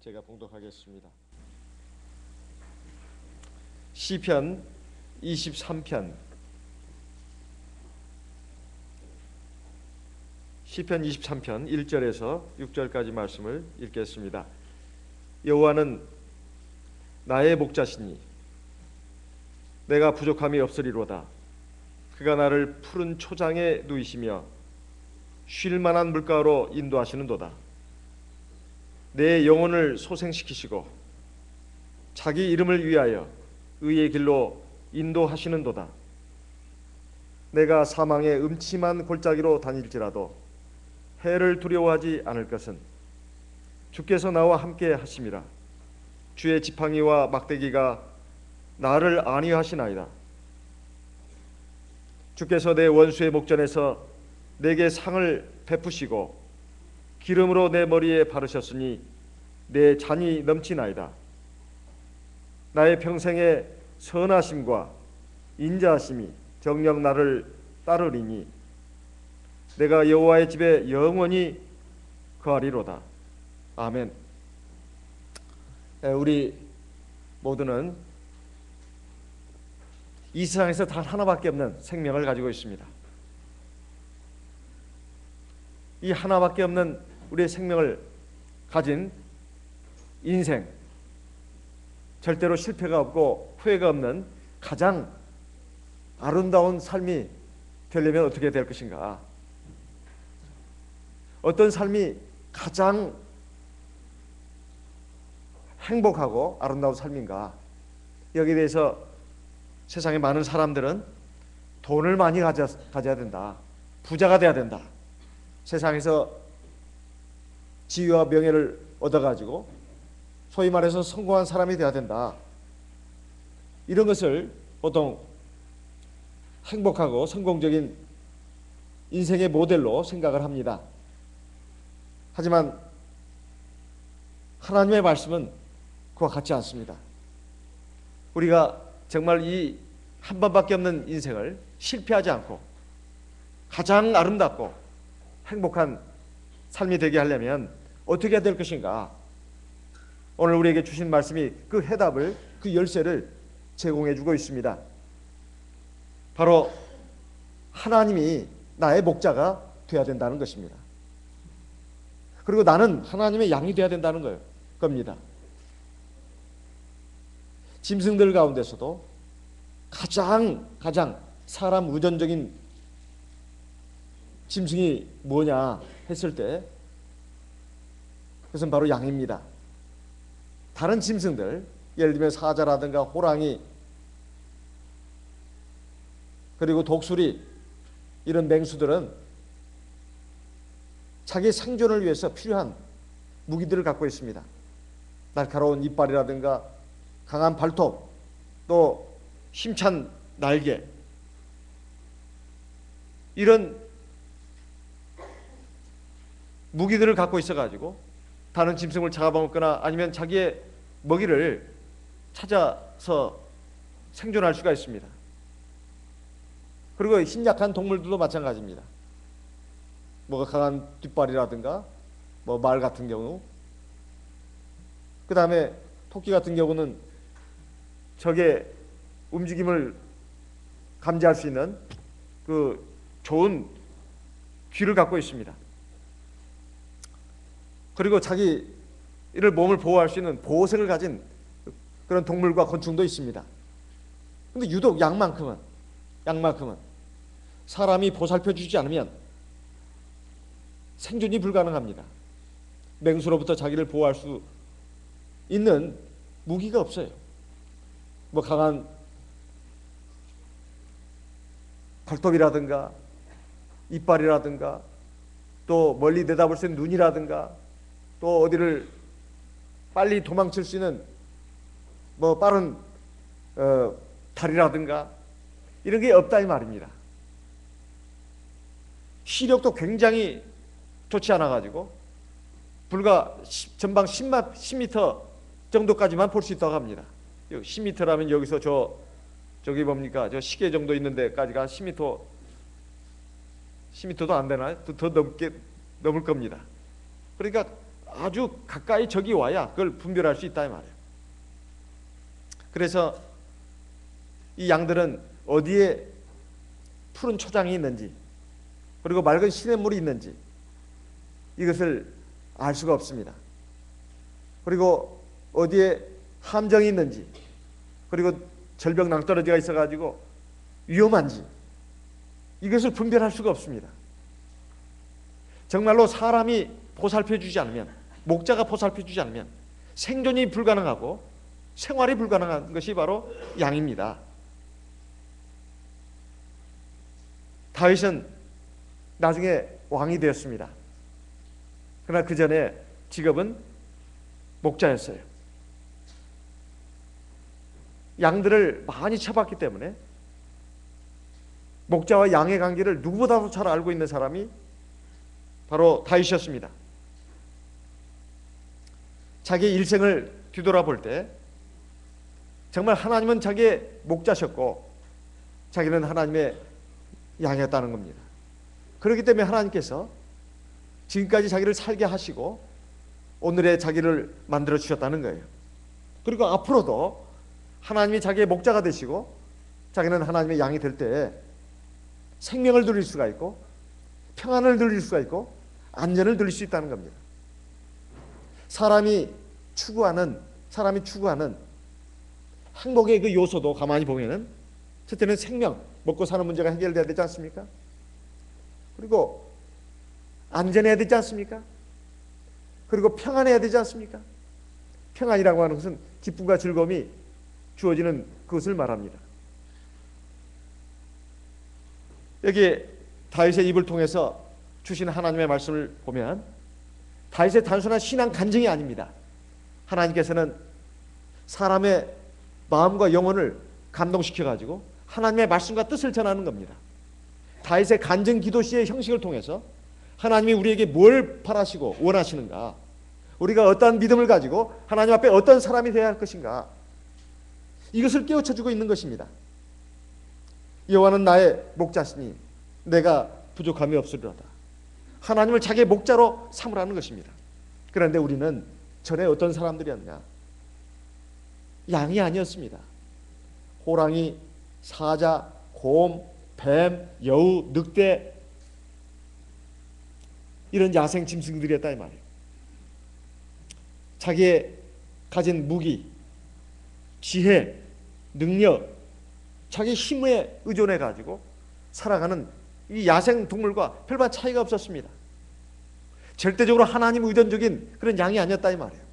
제가 봉독하겠습니다. 시편 23편 시편 23편 1절에서 6절까지 말씀을 읽겠습니다. 여호와는 나의 목자시니 내가 부족함이 없으리로다. 그가 나를 푸른 초장에 누이시며 쉴 만한 물가로 인도하시는도다. 내 영혼을 소생시키시고 자기 이름을 위하여 의의 길로 인도하시는도다. 내가 사망의 음침한 골짜기로 다닐지라도 해를 두려워하지 않을 것은 주께서 나와 함께 하심이라. 주의 지팡이와 막대기가 나를 안위하시나이다. 주께서 내 원수의 목전에서 내게 상을 베푸시고 기름으로 내 머리에 바르셨으니 내 잔이 넘치나이다. 나의 평생의 선하심과 인자하심이 정녕 나를 따르리니 내가 여호와의 집에 영원히 거하리로다. 아멘. 우리 모두는 이 세상에서 단 하나밖에 없는 생명을 가지고 있습니다. 이 하나밖에 없는 우리의 생명을 가진 인생, 절대로 실패가 없고 후회가 없는 가장 아름다운 삶이 되려면 어떻게 될 것인가? 어떤 삶이 가장 행복하고 아름다운 삶인가? 여기에 대해서 세상의 많은 사람들은 돈을 많이 가져야 된다. 부자가 돼야 된다. 세상에서 지위와 명예를 얻어가지고 소위 말해서 성공한 사람이 돼야 된다. 이런 것을 보통 행복하고 성공적인 인생의 모델로 생각을 합니다. 하지만 하나님의 말씀은 그와 같지 않습니다. 우리가 정말 이 한 번밖에 없는 인생을 실패하지 않고 가장 아름답고 행복한 삶이 되게 하려면 어떻게 해야 될 것인가? 오늘 우리에게 주신 말씀이 그 해답을, 그 열쇠를 제공해 주고 있습니다. 바로 하나님이 나의 목자가 되어야 된다는 것입니다. 그리고 나는 하나님의 양이 되어야 된다는 겁니다. 짐승들 가운데서도 가장 사람 의존적인 짐승이 뭐냐 했을 때 그것은 바로 양입니다. 다른 짐승들, 예를 들면 사자라든가 호랑이, 그리고 독수리, 이런 맹수들은 자기 생존을 위해서 필요한 무기들을 갖고 있습니다. 날카로운 이빨이라든가 강한 발톱, 또 힘찬 날개, 이런 무기들을 갖고 있어가지고 다른 짐승을 잡아먹거나 아니면 자기의 먹이를 찾아서 생존할 수가 있습니다. 그리고 힘약한 동물들도 마찬가지입니다. 뭐가 강한 뒷발이라든가 말 같은 경우, 그 다음에 토끼 같은 경우는 적의 움직임을 감지할 수 있는 그 좋은 귀를 갖고 있습니다. 그리고 자기를 몸을 보호할 수 있는 보호색을 가진 그런 동물과 곤충도 있습니다. 근데 유독 양만큼은 사람이 보살펴 주지 않으면 생존이 불가능합니다. 맹수로부터 자기를 보호할 수 있는 무기가 없어요. 뭐 강한 발톱이라든가 이빨이라든가 또 멀리 내다볼 수 있는 눈이라든가 또 어디를 빨리 도망칠 수 있는 뭐 빠른 다리라든가 이런 게 없다 이 말입니다. 시력도 굉장히 좋지 않아 가지고 불과 전방 10m 정도까지만 볼 수 있다고 합니다. 10m라면 여기서 저기 뭡니까? 저 시계 정도 있는 데까지가 10m도 안 되나요? 더 넘을 겁니다. 그러니까 아주 가까이 적이 와야 그걸 분별할 수 있다 이 말이에요. 그래서 이 양들은 어디에 푸른 초장이 있는지, 그리고 맑은 시냇물이 있는지 이것을 알 수가 없습니다. 그리고 어디에 함정이 있는지, 그리고 절벽 낭떠러지가 있어가지고 위험한지 이것을 분별할 수가 없습니다. 정말로 사람이 보살펴주지 않으면, 목자가 보살펴주지 않으면 생존이 불가능하고 생활이 불가능한 것이 바로 양입니다. 다윗은 나중에 왕이 되었습니다. 그러나 그 전에 직업은 목자였어요. 양들을 많이 쳐봤기 때문에 목자와 양의 관계를 누구보다도 잘 알고 있는 사람이 바로 다윗이었습니다. 자기의 일생을 뒤돌아볼 때 정말 하나님은 자기의 목자셨고 자기는 하나님의 양이었다는 겁니다. 그렇기 때문에 하나님께서 지금까지 자기를 살게 하시고 오늘의 자기를 만들어 주셨다는 거예요. 그리고 앞으로도 하나님이 자기의 목자가 되시고 자기는 하나님의 양이 될 때 생명을 누릴 수가 있고 평안을 누릴 수가 있고 안전을 누릴 수 있다는 겁니다. 사람이 추구하는 행복의 그 요소도 가만히 보면은 첫째는 생명, 먹고 사는 문제가 해결돼야 되지 않습니까? 그리고 안전해야 되지 않습니까? 그리고 평안해야 되지 않습니까? 평안이라고 하는 것은 기쁨과 즐거움이 주어지는 그것을 말합니다. 여기 다윗의 입을 통해서 주신 하나님의 말씀을 보면 다윗의 단순한 신앙 간증이 아닙니다. 하나님께서는 사람의 마음과 영혼을 감동시켜가지고 하나님의 말씀과 뜻을 전하는 겁니다. 다윗의 간증 기도시의 형식을 통해서 하나님이 우리에게 뭘 바라시고 원하시는가, 우리가 어떠한 믿음을 가지고 하나님 앞에 어떤 사람이 되어야 할 것인가, 이것을 깨우쳐주고 있는 것입니다. 여호와는 나의 목자시니 내가 부족함이 없으리로다. 하나님을 자기의 목자로 삼으라는 것입니다. 그런데 우리는 전에 어떤 사람들이었냐? 양이 아니었습니다. 호랑이, 사자, 곰, 뱀, 여우, 늑대, 이런 야생 짐승들이었다 이 말이에요. 자기의 가진 무기, 지혜, 능력, 자기 힘에 의존해 가지고 살아가는 이 야생 동물과 별반 차이가 없었습니다. 절대적으로 하나님 의존적인 그런 양이 아니었다 이 말이에요.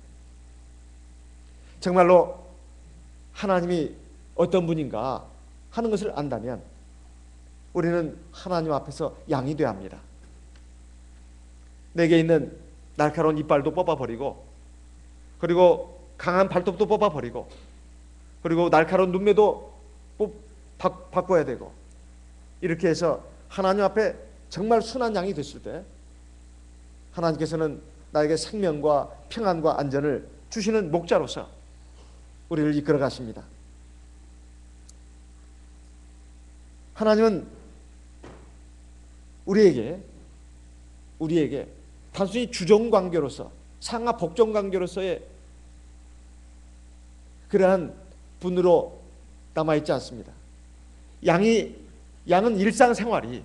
정말로 하나님이 어떤 분인가 하는 것을 안다면 우리는 하나님 앞에서 양이 되어야 합니다. 내게 있는 날카로운 이빨도 뽑아버리고, 그리고 강한 발톱도 뽑아버리고, 그리고 날카로운 눈매도 바꿔야 되고, 이렇게 해서 하나님 앞에 정말 순한 양이 됐을 때 하나님께서는 나에게 생명과 평안과 안전을 주시는 목자로서 우리를 이끌어 가십니다. 하나님은 우리에게 단순히 주종관계로서, 상하 복종관계로서의 그러한 분으로 남아있지 않습니다. 양은 일상생활이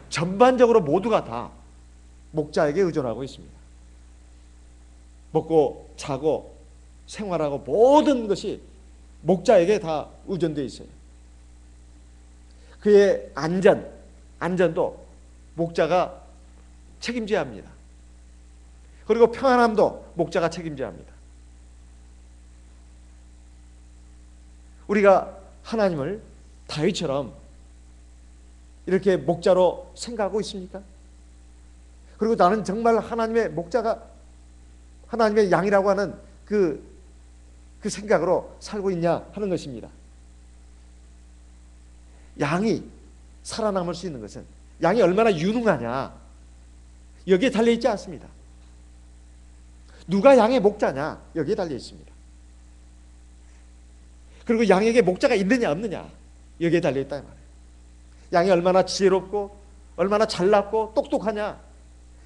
전반적으로 모두가 다 목자에게 의존하고 있습니다. 먹고 자고 생활하고 모든 것이 목자에게 다 의존되어 있어요. 그의 안전도 목자가 책임져야 합니다. 그리고 평안함도 목자가 책임져야 합니다. 우리가 하나님을 다윗처럼 이렇게 목자로 생각하고 있습니까? 그리고 나는 정말 하나님의 목자가, 하나님의 양이라고 하는 그 생각으로 살고 있냐 하는 것입니다. 양이 살아남을 수 있는 것은 양이 얼마나 유능하냐 여기에 달려있지 않습니다. 누가 양의 목자냐 여기에 달려 있습니다. 그리고 양에게 목자가 있느냐 없느냐 여기에 달려 있다 이 말이에요. 양이 얼마나 지혜롭고 얼마나 잘났고 똑똑하냐,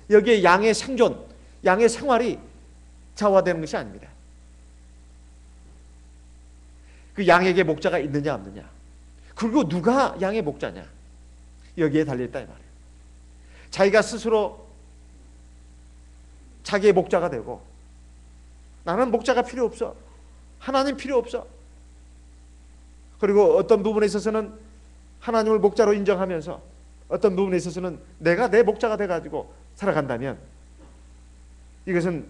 여기에 양의 생존, 양의 생활이 좌우되는 것이 아닙니다. 그 양에게 목자가 있느냐 없느냐, 그리고 누가 양의 목자냐, 여기에 달려있다 이 말이에요. 자기가 스스로 자기의 목자가 되고, 나는 목자가 필요 없어, 하나님 필요 없어, 그리고 어떤 부분에 있어서는 하나님을 목자로 인정하면서 어떤 부분에 있어서는 내가 내 목자가 돼가지고 살아간다면, 이것은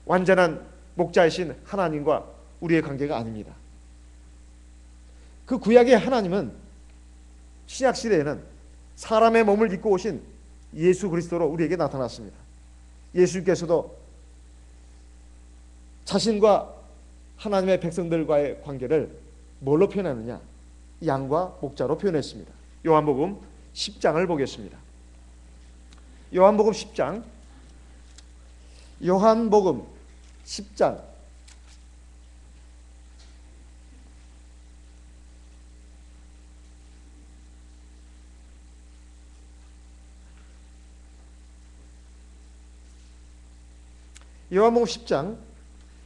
완전한 목자이신 하나님과 우리의 관계가 아닙니다. 그 구약의 하나님은 신약 시대에는 사람의 몸을 입고 오신 예수 그리스도로 우리에게 나타났습니다. 예수님께서도 자신과 하나님의 백성들과의 관계를 뭘로 표현하느냐, 양과 목자로 표현했습니다. 요한복음 10장을 보겠습니다. 요한복음 10장, 요한복음 10장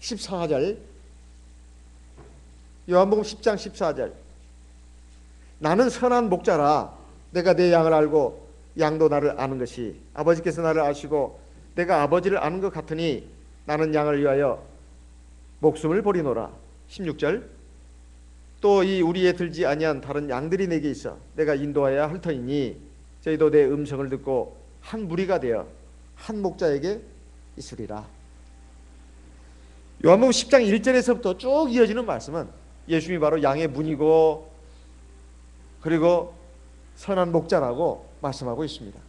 14절, 요한복음 10장 14절. 나는 선한 목자라, 내가 내 양을 알고 양도 나를 아는 것이, 아버지께서 나를 아시고 내가 아버지를 아는 것 같으니 나는 양을 위하여 목숨을 버리노라. 16절. 또 이 우리에 들지 아니한 다른 양들이 내게 있어 내가 인도하여야 할 터이니 저희도 내 음성을 듣고 한 무리가 되어 한 목자에게 있으리라. 요한복음 10장 1절에서부터 쭉 이어지는 말씀은 예수님이 바로 양의 문이고, 그리고 선한 목자라고 말씀하고 있습니다.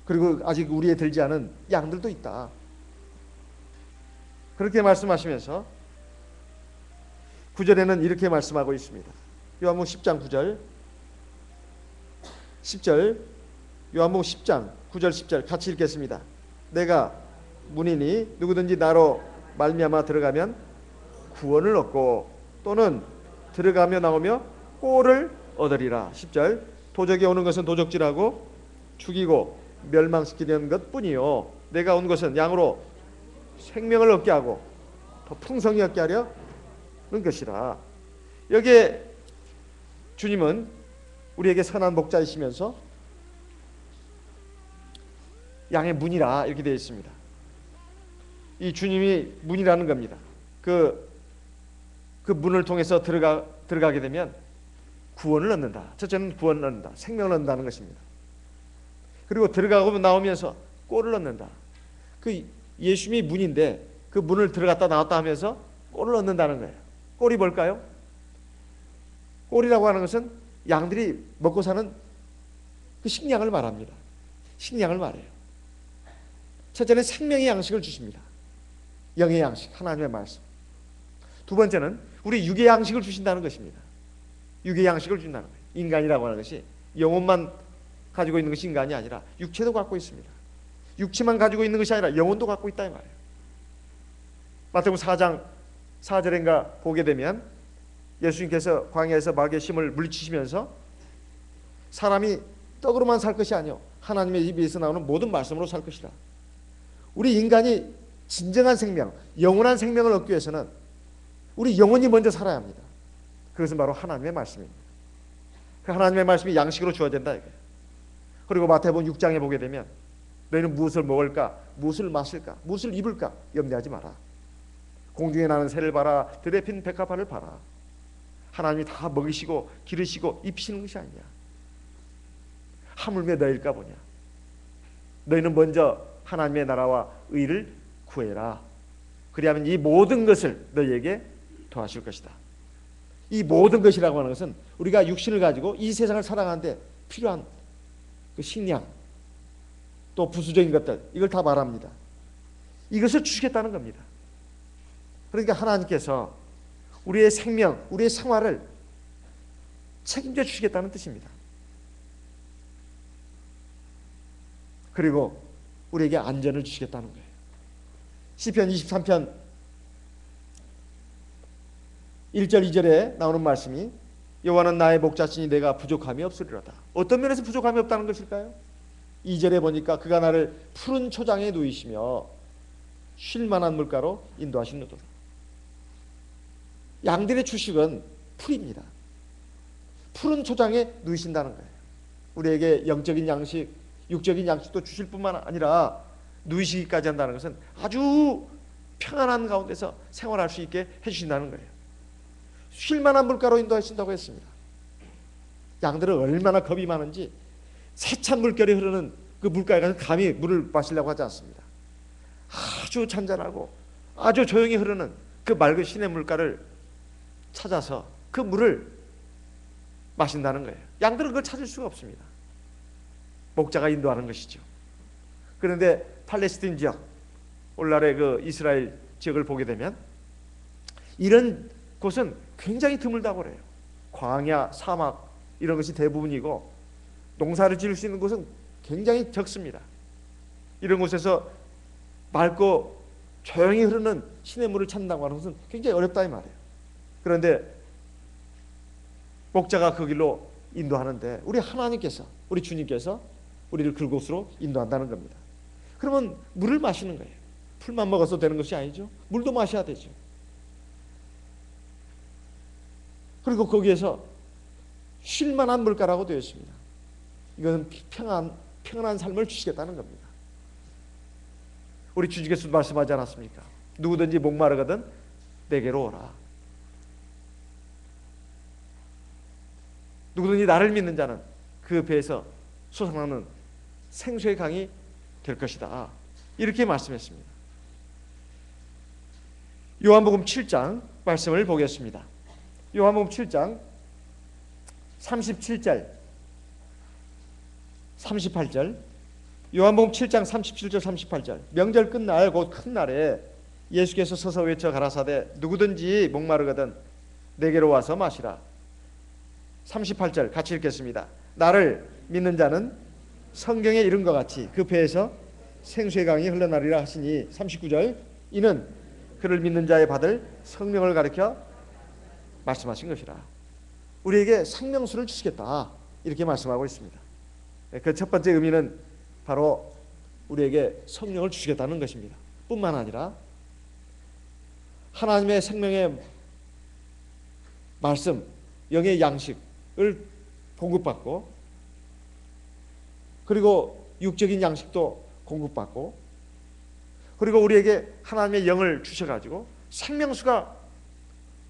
그리고 아직 우리에 들지 않은 양들도 있다, 그렇게 말씀하시면서 9절에는 이렇게 말씀하고 있습니다. 요한복음 10장 9절 10절, 요한복음 10장 9절 10절 같이 읽겠습니다. 내가 문이니 누구든지 나로 말미암아 들어가면 구원을 얻고 또는 들어가며 나오며 꼴을 얻으리라. 10절. 도적이 오는 것은 도적질하고 죽이고 멸망시키려는 것뿐이요 내가 온 것은 양으로 생명을 얻게 하고 더 풍성히 얻게 하려는 것이라. 여기에 주님은 우리에게 선한 목자이시면서 양의 문이라 이렇게 되어 있습니다. 이 주님이 문이라는 겁니다. 그 문을 통해서 들어가게 되면 구원을 얻는다. 첫째는 구원을 얻는다, 생명을 얻는다는 것입니다. 그리고 들어가고 나오면서 꼴을 얻는다. 그 예수님이 문인데 그 문을 들어갔다 나왔다 하면서 꼴을 얻는다는 거예요. 꼴이 뭘까요? 꼴이라고 하는 것은 양들이 먹고 사는 그 식량을 말합니다. 식량을 말해요. 첫째는 생명의 양식을 주십니다. 영의 양식, 하나님의 말씀. 두 번째는 우리 육의 양식을 주신다는 것입니다. 육의 양식을 준다는 거예요. 인간이라고 하는 것이 영혼만 가지고 있는 것이 인간이 아니라 육체도 갖고 있습니다. 육체만 가지고 있는 것이 아니라 영혼도 갖고 있다 이 말이에요. 마태복음 4장 4절인가 보게 되면 예수님께서 광야에서 마귀의 힘을 물리치시면서 사람이 떡으로만 살 것이 아니요 하나님의 입에서 나오는 모든 말씀으로 살 것이라. 우리 인간이 진정한 생명, 영원한 생명을 얻기 위해서는 우리 영혼이 먼저 살아야 합니다. 그것은 바로 하나님의 말씀입니다. 그 하나님의 말씀이 양식으로 주어진다 이거예요. 그리고 마태복음 6장에 보게 되면 너희는 무엇을 먹을까, 무엇을 마실까, 무엇을 입을까 염려하지 마라. 공중에 나는 새를 봐라, 들에 핀 백합화를 봐라. 하나님이 다 먹이시고 기르시고 입히시는 것이 아니냐. 하물며 너희일까 보냐. 너희는 먼저 하나님의 나라와 의를 구해라. 그리하면 이 모든 것을 너희에게 더하실 것이다. 이 모든 것이라고 하는 것은 우리가 육신을 가지고 이 세상을 살아가는데 필요한 그 식량, 또 부수적인 것들, 이걸 다 말합니다. 이것을 주시겠다는 겁니다. 그러니까 하나님께서 우리의 생명, 우리의 생활을 책임져 주시겠다는 뜻입니다. 그리고 우리에게 안전을 주시겠다는 거예요. 시편 23편 1절 2절에 나오는 말씀이 여호와는 나의 목자시니 내가 부족함이 없으리로다. 어떤 면에서 부족함이 없다는 것일까요? 2절에 보니까 그가 나를 푸른 초장에 누이시며 쉴 만한 물가로 인도하시느도다. 양들의 주식은 풀입니다. 푸른 초장에 누이신다는 거예요. 우리에게 영적인 양식, 육적인 양식도 주실 뿐만 아니라 누이시기까지 한다는 것은 아주 평안한 가운데서 생활할 수 있게 해주신다는 거예요. 쉴 만한 물가로 인도하신다고 했습니다. 양들은 얼마나 겁이 많은지 세찬 물결이 흐르는 그 물가에 가서 감히 물을 마시려고 하지 않습니다. 아주 잔잔하고 아주 조용히 흐르는 그 맑은 시내 물가를 찾아서 그 물을 마신다는 거예요. 양들은 그걸 찾을 수가 없습니다. 목자가 인도하는 것이죠. 그런데 팔레스틴 지역, 오늘날의 그 이스라엘 지역을 보게 되면 이런 곳은 굉장히 드물다고 그래요. 광야, 사막 이런 것이 대부분이고 농사를 지을 수 있는 곳은 굉장히 적습니다. 이런 곳에서 맑고 조용히 흐르는 시냇물을 찾는다고 하는 것은 굉장히 어렵다 이 말이에요. 그런데 목자가 그 길로 인도하는데 우리 하나님께서, 우리 주님께서 우리를 그곳으로 인도한다는 겁니다. 그러면 물을 마시는 거예요. 풀만 먹어서 되는 것이 아니죠. 물도 마셔야 되죠. 그리고 거기에서 쉴 만한 물가라고 되어 있습니다. 이것은 평안한 삶을 주시겠다는 겁니다. 우리 주님께서 말씀하지 않았습니까? 누구든지 목마르거든 내게로 오라. 누구든지 나를 믿는 자는 그 배에서 솟아나는 생수의 강이 될 것이다. 이렇게 말씀했습니다. 요한복음 7장 말씀을 보겠습니다. 요한복음 7장 37절 38절 요한복음 7장 37절 38절 명절 끝날 곧 큰 날에 예수께서 서서 외쳐 가라사대 누구든지 목마르거든 내게로 와서 마시라. 38절 같이 읽겠습니다. 나를 믿는 자는 성경에 이른 것 같이 그 배에서 생수의 강이 흘러나리라 하시니 39절 이는 그를 믿는 자의 받을 성령을 가리켜 말씀하신 것이라. 우리에게 생명수를 주시겠다 이렇게 말씀하고 있습니다. 그 첫 번째 의미는 바로 우리에게 성령을 주시겠다는 것입니다. 뿐만 아니라 하나님의 생명의 말씀, 영의 양식을 공급받고 그리고 육적인 양식도 공급받고 그리고 우리에게 하나님의 영을 주셔가지고 생명수가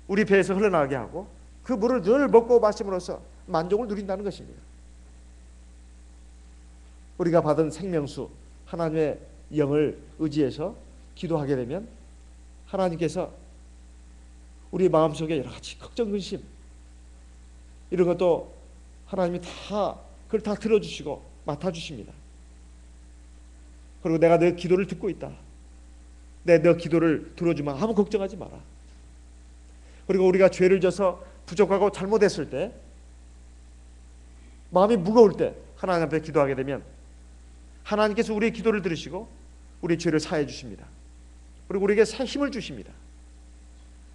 우리 배에서 흘러나가게 하고 그 물을 늘 먹고 마심으로써 만족을 누린다는 것입니다. 우리가 받은 생명수 하나님의 영을 의지해서 기도하게 되면 하나님께서 우리 마음속에 여러 가지 걱정, 근심 이런 것도 하나님이 그걸 다 들어주시고 맡아주십니다. 그리고 내가 너 기도를 듣고 있다. 너 기도를 들어주면 아무 걱정하지 마라. 그리고 우리가 죄를 져서 부족하고 잘못했을 때 마음이 무거울 때 하나님 앞에 기도하게 되면 하나님께서 우리의 기도를 들으시고 우리의 죄를 사해 주십니다. 그리고 우리에게 힘을 주십니다.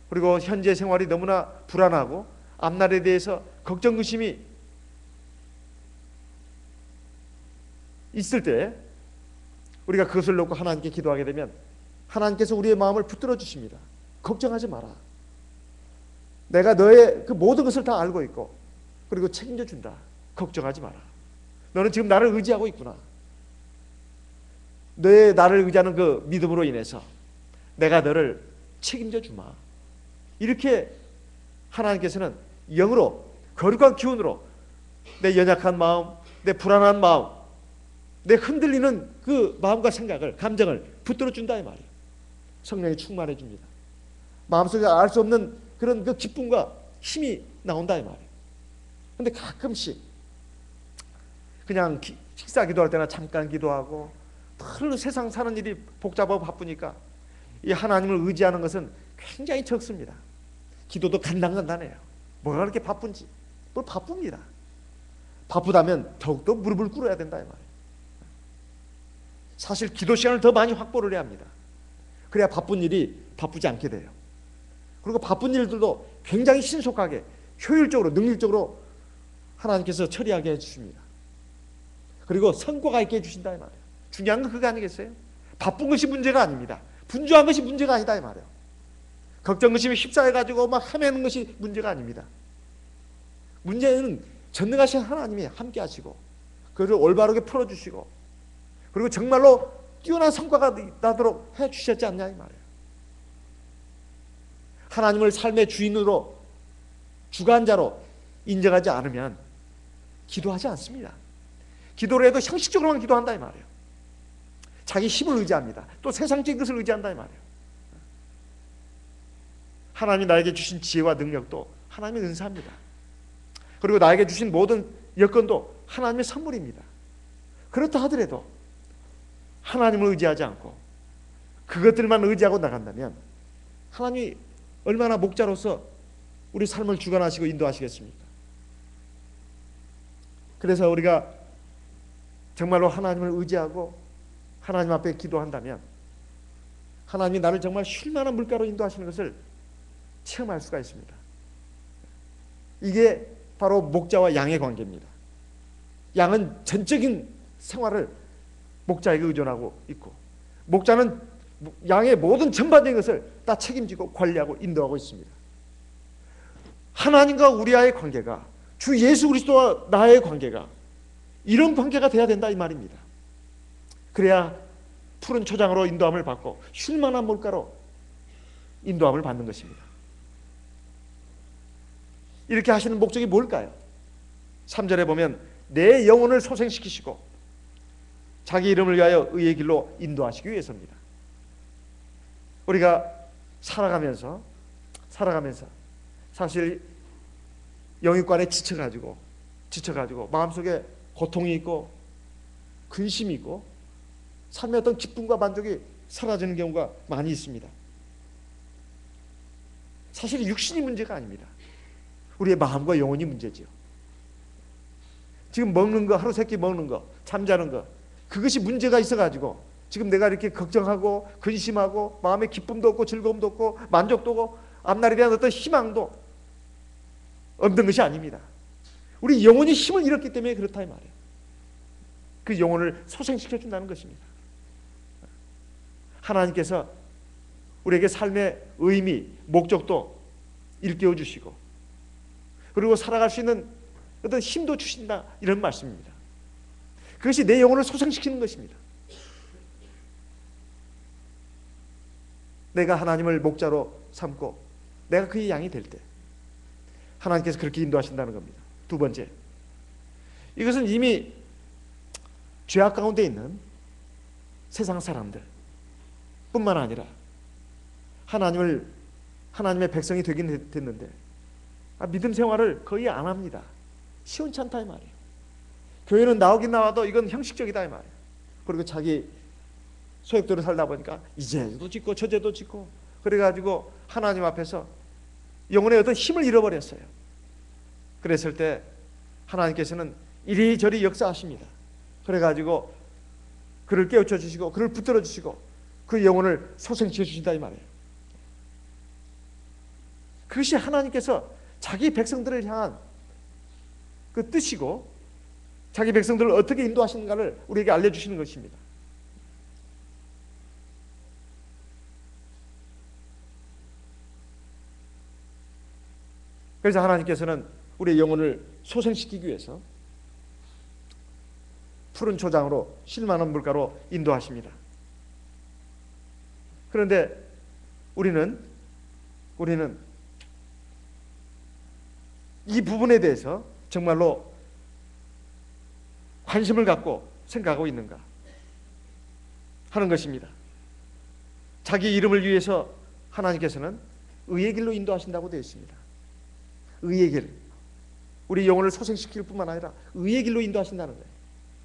그리고 현재 생활이 너무나 불안하고 앞날에 대해서 걱정, 근심이 있을 때 우리가 그것을 놓고 하나님께 기도하게 되면 하나님께서 우리의 마음을 붙들어 주십니다. 걱정하지 마라. 내가 너의 그 모든 것을 다 알고 있고 그리고 책임져 준다. 걱정하지 마라. 너는 지금 나를 의지하고 있구나. 너의 나를 의지하는 그 믿음으로 인해서 내가 너를 책임져 주마. 이렇게 하나님께서는 영으로 거룩한 기운으로 내 연약한 마음, 내 불안한 마음, 내 흔들리는 그 마음과 생각을, 감정을 붙들어 준다 이 말이에요. 성령이 충만해 줍니다. 마음속에 알 수 없는 그런 그 기쁨과 힘이 나온다 이 말이에요. 근데 가끔씩 그냥 식사 기도할 때나 잠깐 기도하고 늘 세상 사는 일이 복잡하고 바쁘니까 이 하나님을 의지하는 것은 굉장히 적습니다. 기도도 간단간단해요. 뭐가 그렇게 바쁜지. 뭘 바쁩니다. 바쁘다면 더욱더 무릎을 꿇어야 된다 이 말이에요. 사실 기도 시간을 더 많이 확보를 해야 합니다. 그래야 바쁜 일이 바쁘지 않게 돼요. 그리고 바쁜 일들도 굉장히 신속하게 효율적으로, 능률적으로 하나님께서 처리하게 해주십니다. 그리고 성과가 있게 해주신다 이 말이에요. 중요한 건 그거 아니겠어요? 바쁜 것이 문제가 아닙니다. 분주한 것이 문제가 아니다 이 말이에요. 걱정 의심에 휩싸여가지고 막 헤매는 것이 문제가 아닙니다. 문제는 전능하신 하나님이 함께 하시고 그를 올바르게 풀어주시고 그리고 정말로 뛰어난 성과가 나도록 해주셨지 않냐 이 말이에요. 하나님을 삶의 주인으로 주관자로 인정하지 않으면 기도하지 않습니다. 기도를 해도 형식적으로만 기도한다 이 말이에요. 자기 힘을 의지합니다. 또 세상적인 것을 의지한다 이 말이에요. 하나님이 나에게 주신 지혜와 능력도 하나님의 은사입니다. 그리고 나에게 주신 모든 여건도 하나님의 선물입니다. 그렇다 하더라도 하나님을 의지하지 않고 그것들만 의지하고 나간다면 하나님이 얼마나 목자로서 우리 삶을 주관하시고 인도하시겠습니까? 그래서 우리가 정말로 하나님을 의지하고 하나님 앞에 기도한다면 하나님이 나를 정말 쉴만한 물가로 인도하시는 것을 체험할 수가 있습니다. 이게 바로 목자와 양의 관계입니다. 양은 전적인 생활을 목자에게 의존하고 있고 목자는 양의 모든 전반적인 것을 다 책임지고 관리하고 인도하고 있습니다. 하나님과 우리와의 관계가 주 예수 그리스도와 나의 관계가 이런 관계가 돼야 된다 이 말입니다. 그래야 푸른 초장으로 인도함을 받고 쉴만한 물가로 인도함을 받는 것입니다. 이렇게 하시는 목적이 뭘까요? 3절에 보면 내 영혼을 소생시키시고 자기 이름을 위하여 의의 길로 인도하시기 위해서입니다. 우리가 살아가면서 사실 영육간에 지쳐가지고 마음속에 고통이 있고 근심이 있고 삶의 어떤 기쁨과 만족이 사라지는 경우가 많이 있습니다. 사실 육신이 문제가 아닙니다. 우리의 마음과 영혼이 문제지요. 지금 먹는 거, 하루 세끼 먹는 거, 잠자는 거, 그것이 문제가 있어가지고 지금 내가 이렇게 걱정하고 근심하고 마음에 기쁨도 없고 즐거움도 없고 만족도 없고 앞날에 대한 어떤 희망도 없는 것이 아닙니다. 우리 영혼이 힘을 잃었기 때문에 그렇다 이 말이에요. 그 영혼을 소생시켜 준다는 것입니다. 하나님께서 우리에게 삶의 의미, 목적도 일깨워 주시고 그리고 살아갈 수 있는 어떤 힘도 주신다 이런 말씀입니다. 그것이 내 영혼을 소생시키는 것입니다. 내가 하나님을 목자로 삼고 내가 그의 양이 될 때 하나님께서 그렇게 인도하신다는 겁니다. 두 번째, 이것은 이미 죄악 가운데 있는 세상 사람들 뿐만 아니라 하나님의 백성이 되긴 됐는데 믿음 생활을 거의 안 합니다. 시원치 않다 이 말이에요. 교회는 나오긴 나와도 이건 형식적이다 이 말이에요. 그리고 자기 소욕대로 살다 보니까 이제도 짓고 저제도 짓고 그래가지고 하나님 앞에서 영혼의 어떤 힘을 잃어버렸어요. 그랬을 때 하나님께서는 이리저리 역사하십니다. 그래가지고 그를 깨우쳐 주시고 그를 붙들어 주시고 그 영혼을 소생시켜 주신다 이 말이에요. 그것이 하나님께서 자기 백성들을 향한 그 뜻이고 자기 백성들을 어떻게 인도하시는가를 우리에게 알려주시는 것입니다. 그래서 하나님께서는 우리의 영혼을 소생시키기 위해서 푸른 초장으로 쉴만한 물가로 인도하십니다. 그런데 우리는 이 부분에 대해서 정말로 관심을 갖고 생각하고 있는가 하는 것입니다. 자기 이름을 위해서 하나님께서는 의의 길로 인도하신다고 되어 있습니다. 의의 길, 우리 영혼을 소생시킬 뿐만 아니라 의의 길로 인도하신다는 거예요.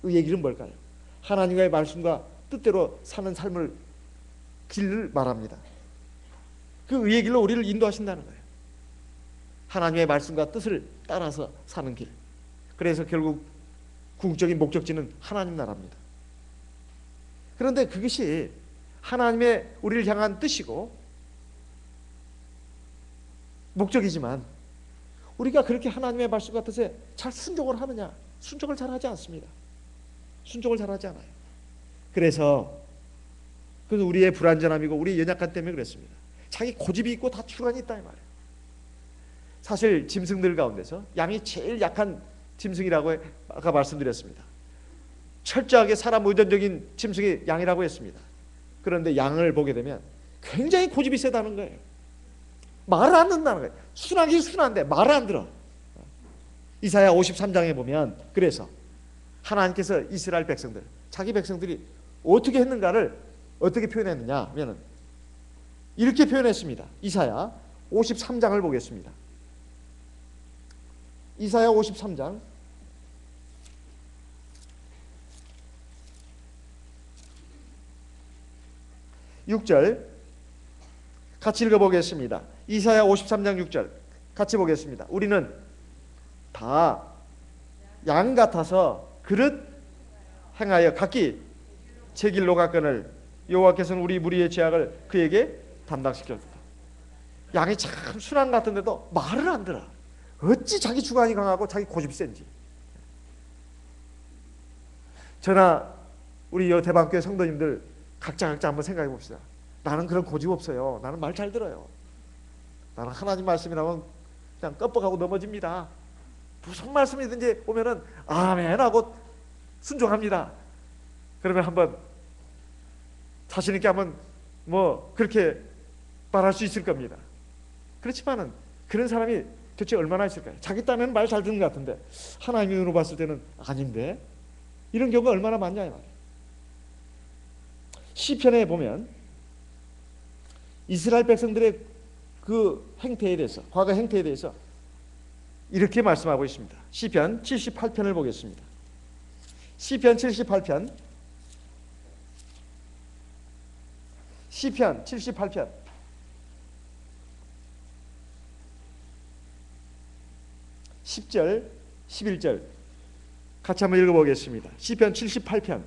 의의 길은 뭘까요? 하나님과의 말씀과 뜻대로 사는 삶을 길을 말합니다. 그 의의 길로 우리를 인도하신다는 거예요. 하나님의 말씀과 뜻을 따라서 사는 길. 그래서 결국 궁극적인 목적지는 하나님 나라입니다. 그런데 그것이 하나님의 우리를 향한 뜻이고 목적이지만 우리가 그렇게 하나님의 말씀 같아서 잘 순종을 하느냐? 순종을 잘 하지 않습니다. 순종을 잘 하지 않아요. 그래서 그건 우리의 불완전함이고 우리의 연약함 때문에 그랬습니다. 자기 고집이 있고 다 주관이 있다 이 말이에요. 사실 짐승들 가운데서 양이 제일 약한 짐승이라고 아까 말씀드렸습니다. 철저하게 사람 의존적인 짐승이 양이라고 했습니다. 그런데 양을 보게 되면 굉장히 고집이 세다는 거예요. 말을 안 듣는다는 거예요. 순하긴 순한데 말을 안 들어. 이사야 53장에 보면 그래서 하나님께서 이스라엘 백성들, 자기 백성들이 어떻게 했는가를 어떻게 표현했느냐 하면은 이렇게 표현했습니다. 이사야 53장을 보겠습니다. 이사야 53장 6절 같이 읽어보겠습니다. 이사야 53장 6절 같이 보겠습니다. 우리는 다 양 같아서 그릇 행하여 각기 제 길로 갔거늘 여호와께서는 우리 무리의 죄악을 그에게 담당시켰다. 양이 참 순한 것 같은데도 말을 안 들어. 어찌 자기 주관이 강하고 자기 고집이 센지. 저나 우리 대방교회 성도님들 각자 한번 생각해 봅시다. 나는 그런 고집 없어요. 나는 말 잘 들어요. 나는 하나님 말씀이라면 그냥 껍벅하고 넘어집니다. 무슨 말씀이든지 오면은 아멘 하고 순종합니다. 그러면 한번 자신 있게 한번 뭐 그렇게 말할 수 있을 겁니다. 그렇지만은 그런 사람이 도대체 얼마나 있을까요? 자기 딴에는 말 잘 듣는 것 같은데 하나님의 눈으로 봤을 때는 아닌데, 이런 경우가 얼마나 많냐 이 말이에요. 시편에 보면 이스라엘 백성들의 그 행태에 대해서, 과거 행태에 대해서 이렇게 말씀하고 있습니다. 시편 78편을 보겠습니다. 시편 78편, 시편 78편 10절 11절 같이 한번 읽어보겠습니다. 시편 78편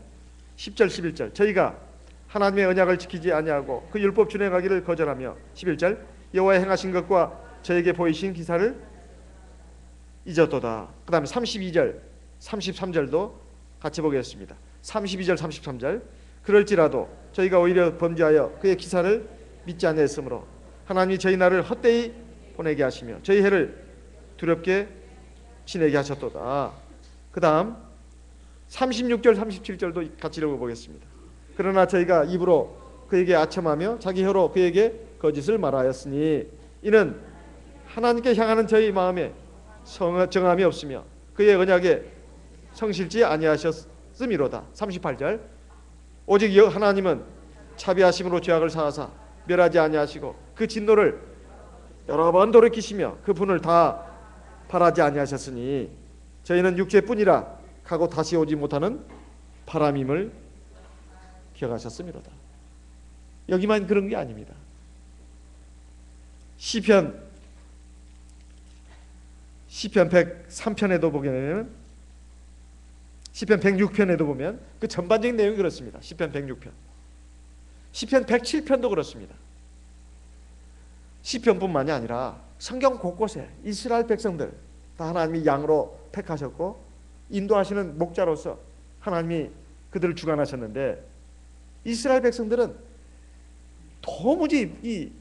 10절 11절 저희가 하나님의 언약을 지키지 아니하고 그 율법 준행하기를 거절하며 11절 여호와의 행하신 것과 저에게 보이신 기사를 잊었도다. 그 다음에 32절 33절도 같이 보겠습니다. 32절 33절 그럴지라도 저희가 오히려 범죄하여 그의 기사를 믿지 아니했으므로 하나님이 저희 날을 헛되이 보내게 하시며 저희 해를 두렵게 지내게 하셨도다. 그 다음 36절 37절도 같이 읽어보겠습니다. 그러나 저희가 입으로 그에게 아첨하며 자기 혀로 그에게 거짓을 말하였으니 이는 하나님께 향하는 저희 마음에 정함이 없으며 그의 언약에 성실지 아니하셨음이로다. 38절 오직 하나님은 자비하심으로 죄악을 사하사 멸하지 아니하시고 그 진노를 여러 번 돌이키시며 그 분을 다 바라지 아니하셨으니 저희는 육체뿐이라 가고 다시 오지 못하는 바람임을 기억하셨음이로다. 여기만 그런 게 아닙니다. 시편 103편에도 보게 되면, 시편 106편에도 보면 그 전반적인 내용이 그렇습니다. 시편 106편, 시편 107편도 그렇습니다. 시편뿐만이 아니라 성경 곳곳에 이스라엘 백성들 다 하나님이 양으로 택하셨고 인도하시는 목자로서 하나님이 그들을 주관하셨는데, 이스라엘 백성들은 도무지 이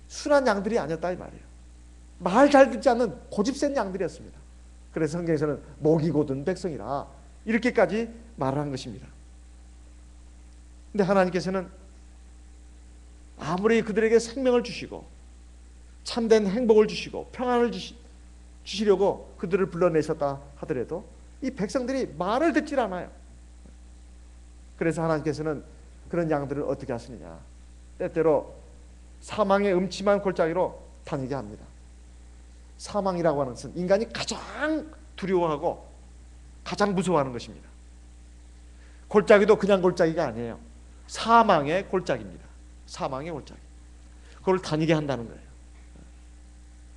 순한 양들이 아니었다 이 말이에요. 말 잘 듣지 않는 고집 센 양들이었습니다. 그래서 성경에서는 목이 곧은 백성이라 이렇게까지 말을 한 것입니다. 근데 하나님께서는 아무리 그들에게 생명을 주시고 참된 행복을 주시고 평안을 주시려고 그들을 불러내셨다 하더라도 이 백성들이 말을 듣질 않아요. 그래서 하나님께서는 그런 양들을 어떻게 하시느냐, 때때로 사망의 음침한 골짜기로 다니게 합니다. 사망이라고 하는 것은 인간이 가장 두려워하고 가장 무서워하는 것입니다. 골짜기도 그냥 골짜기가 아니에요. 사망의 골짜기입니다. 사망의 골짜기. 그걸 다니게 한다는 거예요.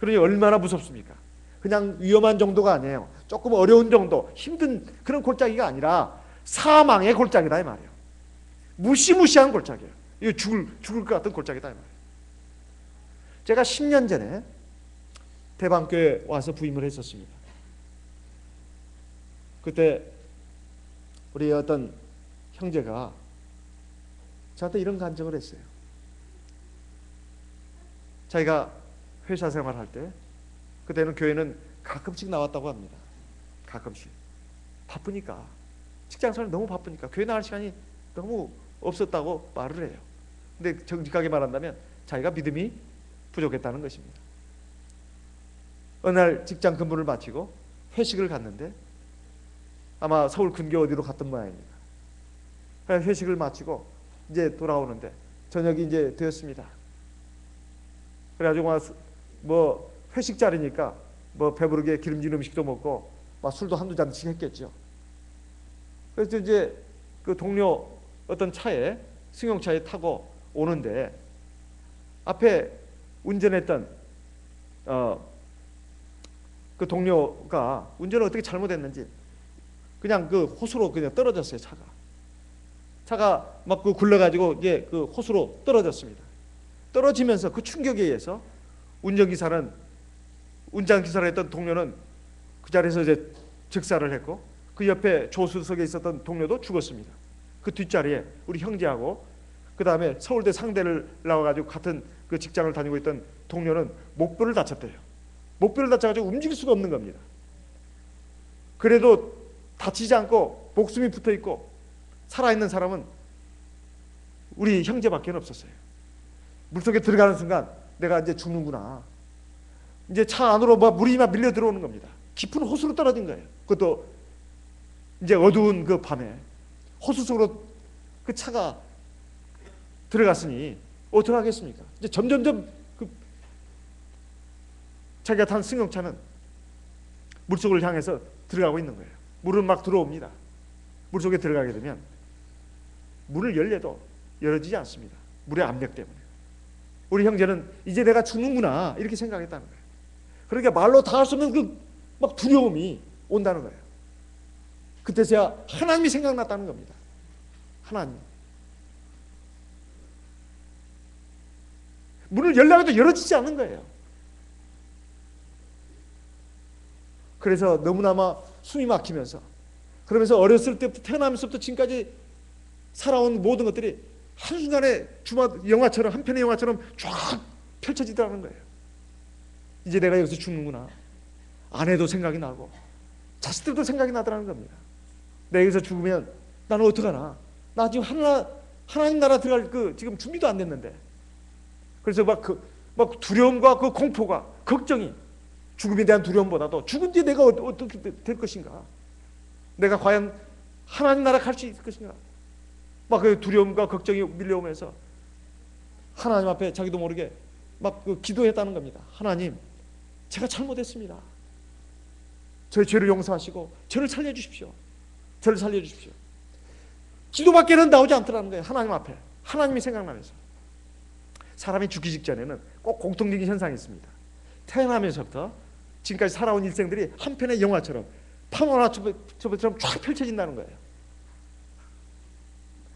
그러니 얼마나 무섭습니까? 그냥 위험한 정도가 아니에요. 조금 어려운 정도, 힘든 그런 골짜기가 아니라 사망의 골짜기다 이 말이에요. 무시무시한 골짜기예요. 이거 죽을 것 같은 골짜기다 이 말이에요. 제가 10년 전에 대방교회 와서 부임을 했었습니다. 그때 우리 어떤 형제가 저한테 이런 간증을 했어요. 자기가 회사 생활할 때 그때는 교회는 가끔씩 나왔다고 합니다. 가끔씩. 바쁘니까. 직장생활 너무 바쁘니까 교회 나갈 시간이 너무 없었다고 말을 해요. 근데 정직하게 말한다면 자기가 믿음이 부족했다는 것입니다. 어느 날 직장 근무를 마치고 회식을 갔는데 아마 서울 근교 어디로 갔던 모양입니다. 회식을 마치고 이제 돌아오는데 저녁이 이제 되었습니다. 그래가지고 뭐 회식 자리니까 뭐 배부르게 기름진 음식도 먹고 막 술도 한두 잔씩 했겠죠. 그래서 이제 그 동료 어떤 차에 승용차에 타고 오는데 앞에 운전했던 그 동료가 운전을 어떻게 잘못했는지 그냥 그 호수로 그냥 떨어졌어요. 차가 막 그 굴러가지고 이제 그 호수로 떨어졌습니다. 떨어지면서 그 충격에 의해서 운전기사를 했던 동료는 그 자리에서 이제 즉사를 했고 그 옆에 조수석에 있었던 동료도 죽었습니다. 그 뒷자리에 우리 형제하고 그 다음에 서울대 상대를 나와가지고 같은 그 직장을 다니고 있던 동료는 목뼈를 다쳤대요. 목뼈를 다쳐가지고 움직일 수가 없는 겁니다. 그래도 다치지 않고 목숨이 붙어 있고 살아있는 사람은 우리 형제밖에 없었어요. 물속에 들어가는 순간 내가 이제 죽는구나. 이제 차 안으로 막 물이 막 밀려 들어오는 겁니다. 깊은 호수로 떨어진 거예요. 그것도 이제 어두운 그 밤에 호수 속으로 그 차가 들어갔으니 어떻게 하겠습니까? 이제 점점점 그 자기가 탄 승용차는 물속을 향해서 들어가고 있는 거예요. 물은 막 들어옵니다. 물속에 들어가게 되면 문을 열려도 열어지지 않습니다. 물의 압력 때문에. 우리 형제는 이제 내가 죽는구나 이렇게 생각했다는 거예요. 그러니까 말로 다 할 수 없는 그 막 두려움이 온다는 거예요. 그때서야 하나님이 생각났다는 겁니다. 하나님. 문을 열려고 해도 열어지지 않는 거예요. 그래서 너무나 숨이 막히면서 그러면서 어렸을 때부터 태어나면서부터 지금까지 살아온 모든 것들이 한순간에 영화처럼 한 편의 영화처럼 쫙 펼쳐지더라는 거예요. 이제 내가 여기서 죽는구나. 아내도 생각이 나고 자식들도 생각이 나더라는 겁니다. 내가 여기서 죽으면 나는 어떡하나. 나 지금 하나님 나라 들어갈 그 지금 준비도 안 됐는데. 그래서 막 두려움과 그 공포가 걱정이 죽음에 대한 두려움보다도 죽은 뒤에 내가 어떻게 될 것인가. 내가 과연 하나님 나라 갈 수 있을 것인가. 막 그 두려움과 걱정이 밀려오면서 하나님 앞에 자기도 모르게 막 그 기도했다는 겁니다. 하나님, 제가 잘못했습니다. 저의 죄를 용서하시고 저를 살려주십시오. 저를 살려주십시오. 기도밖에는 나오지 않더라는 거예요. 하나님 앞에. 하나님이 생각나면서. 사람이 죽기 직전에는 꼭 공통적인 현상이 있습니다. 태어나면서부터 지금까지 살아온 일생들이 한 편의 영화처럼 파노라마처럼 쫙 펼쳐진다는 거예요.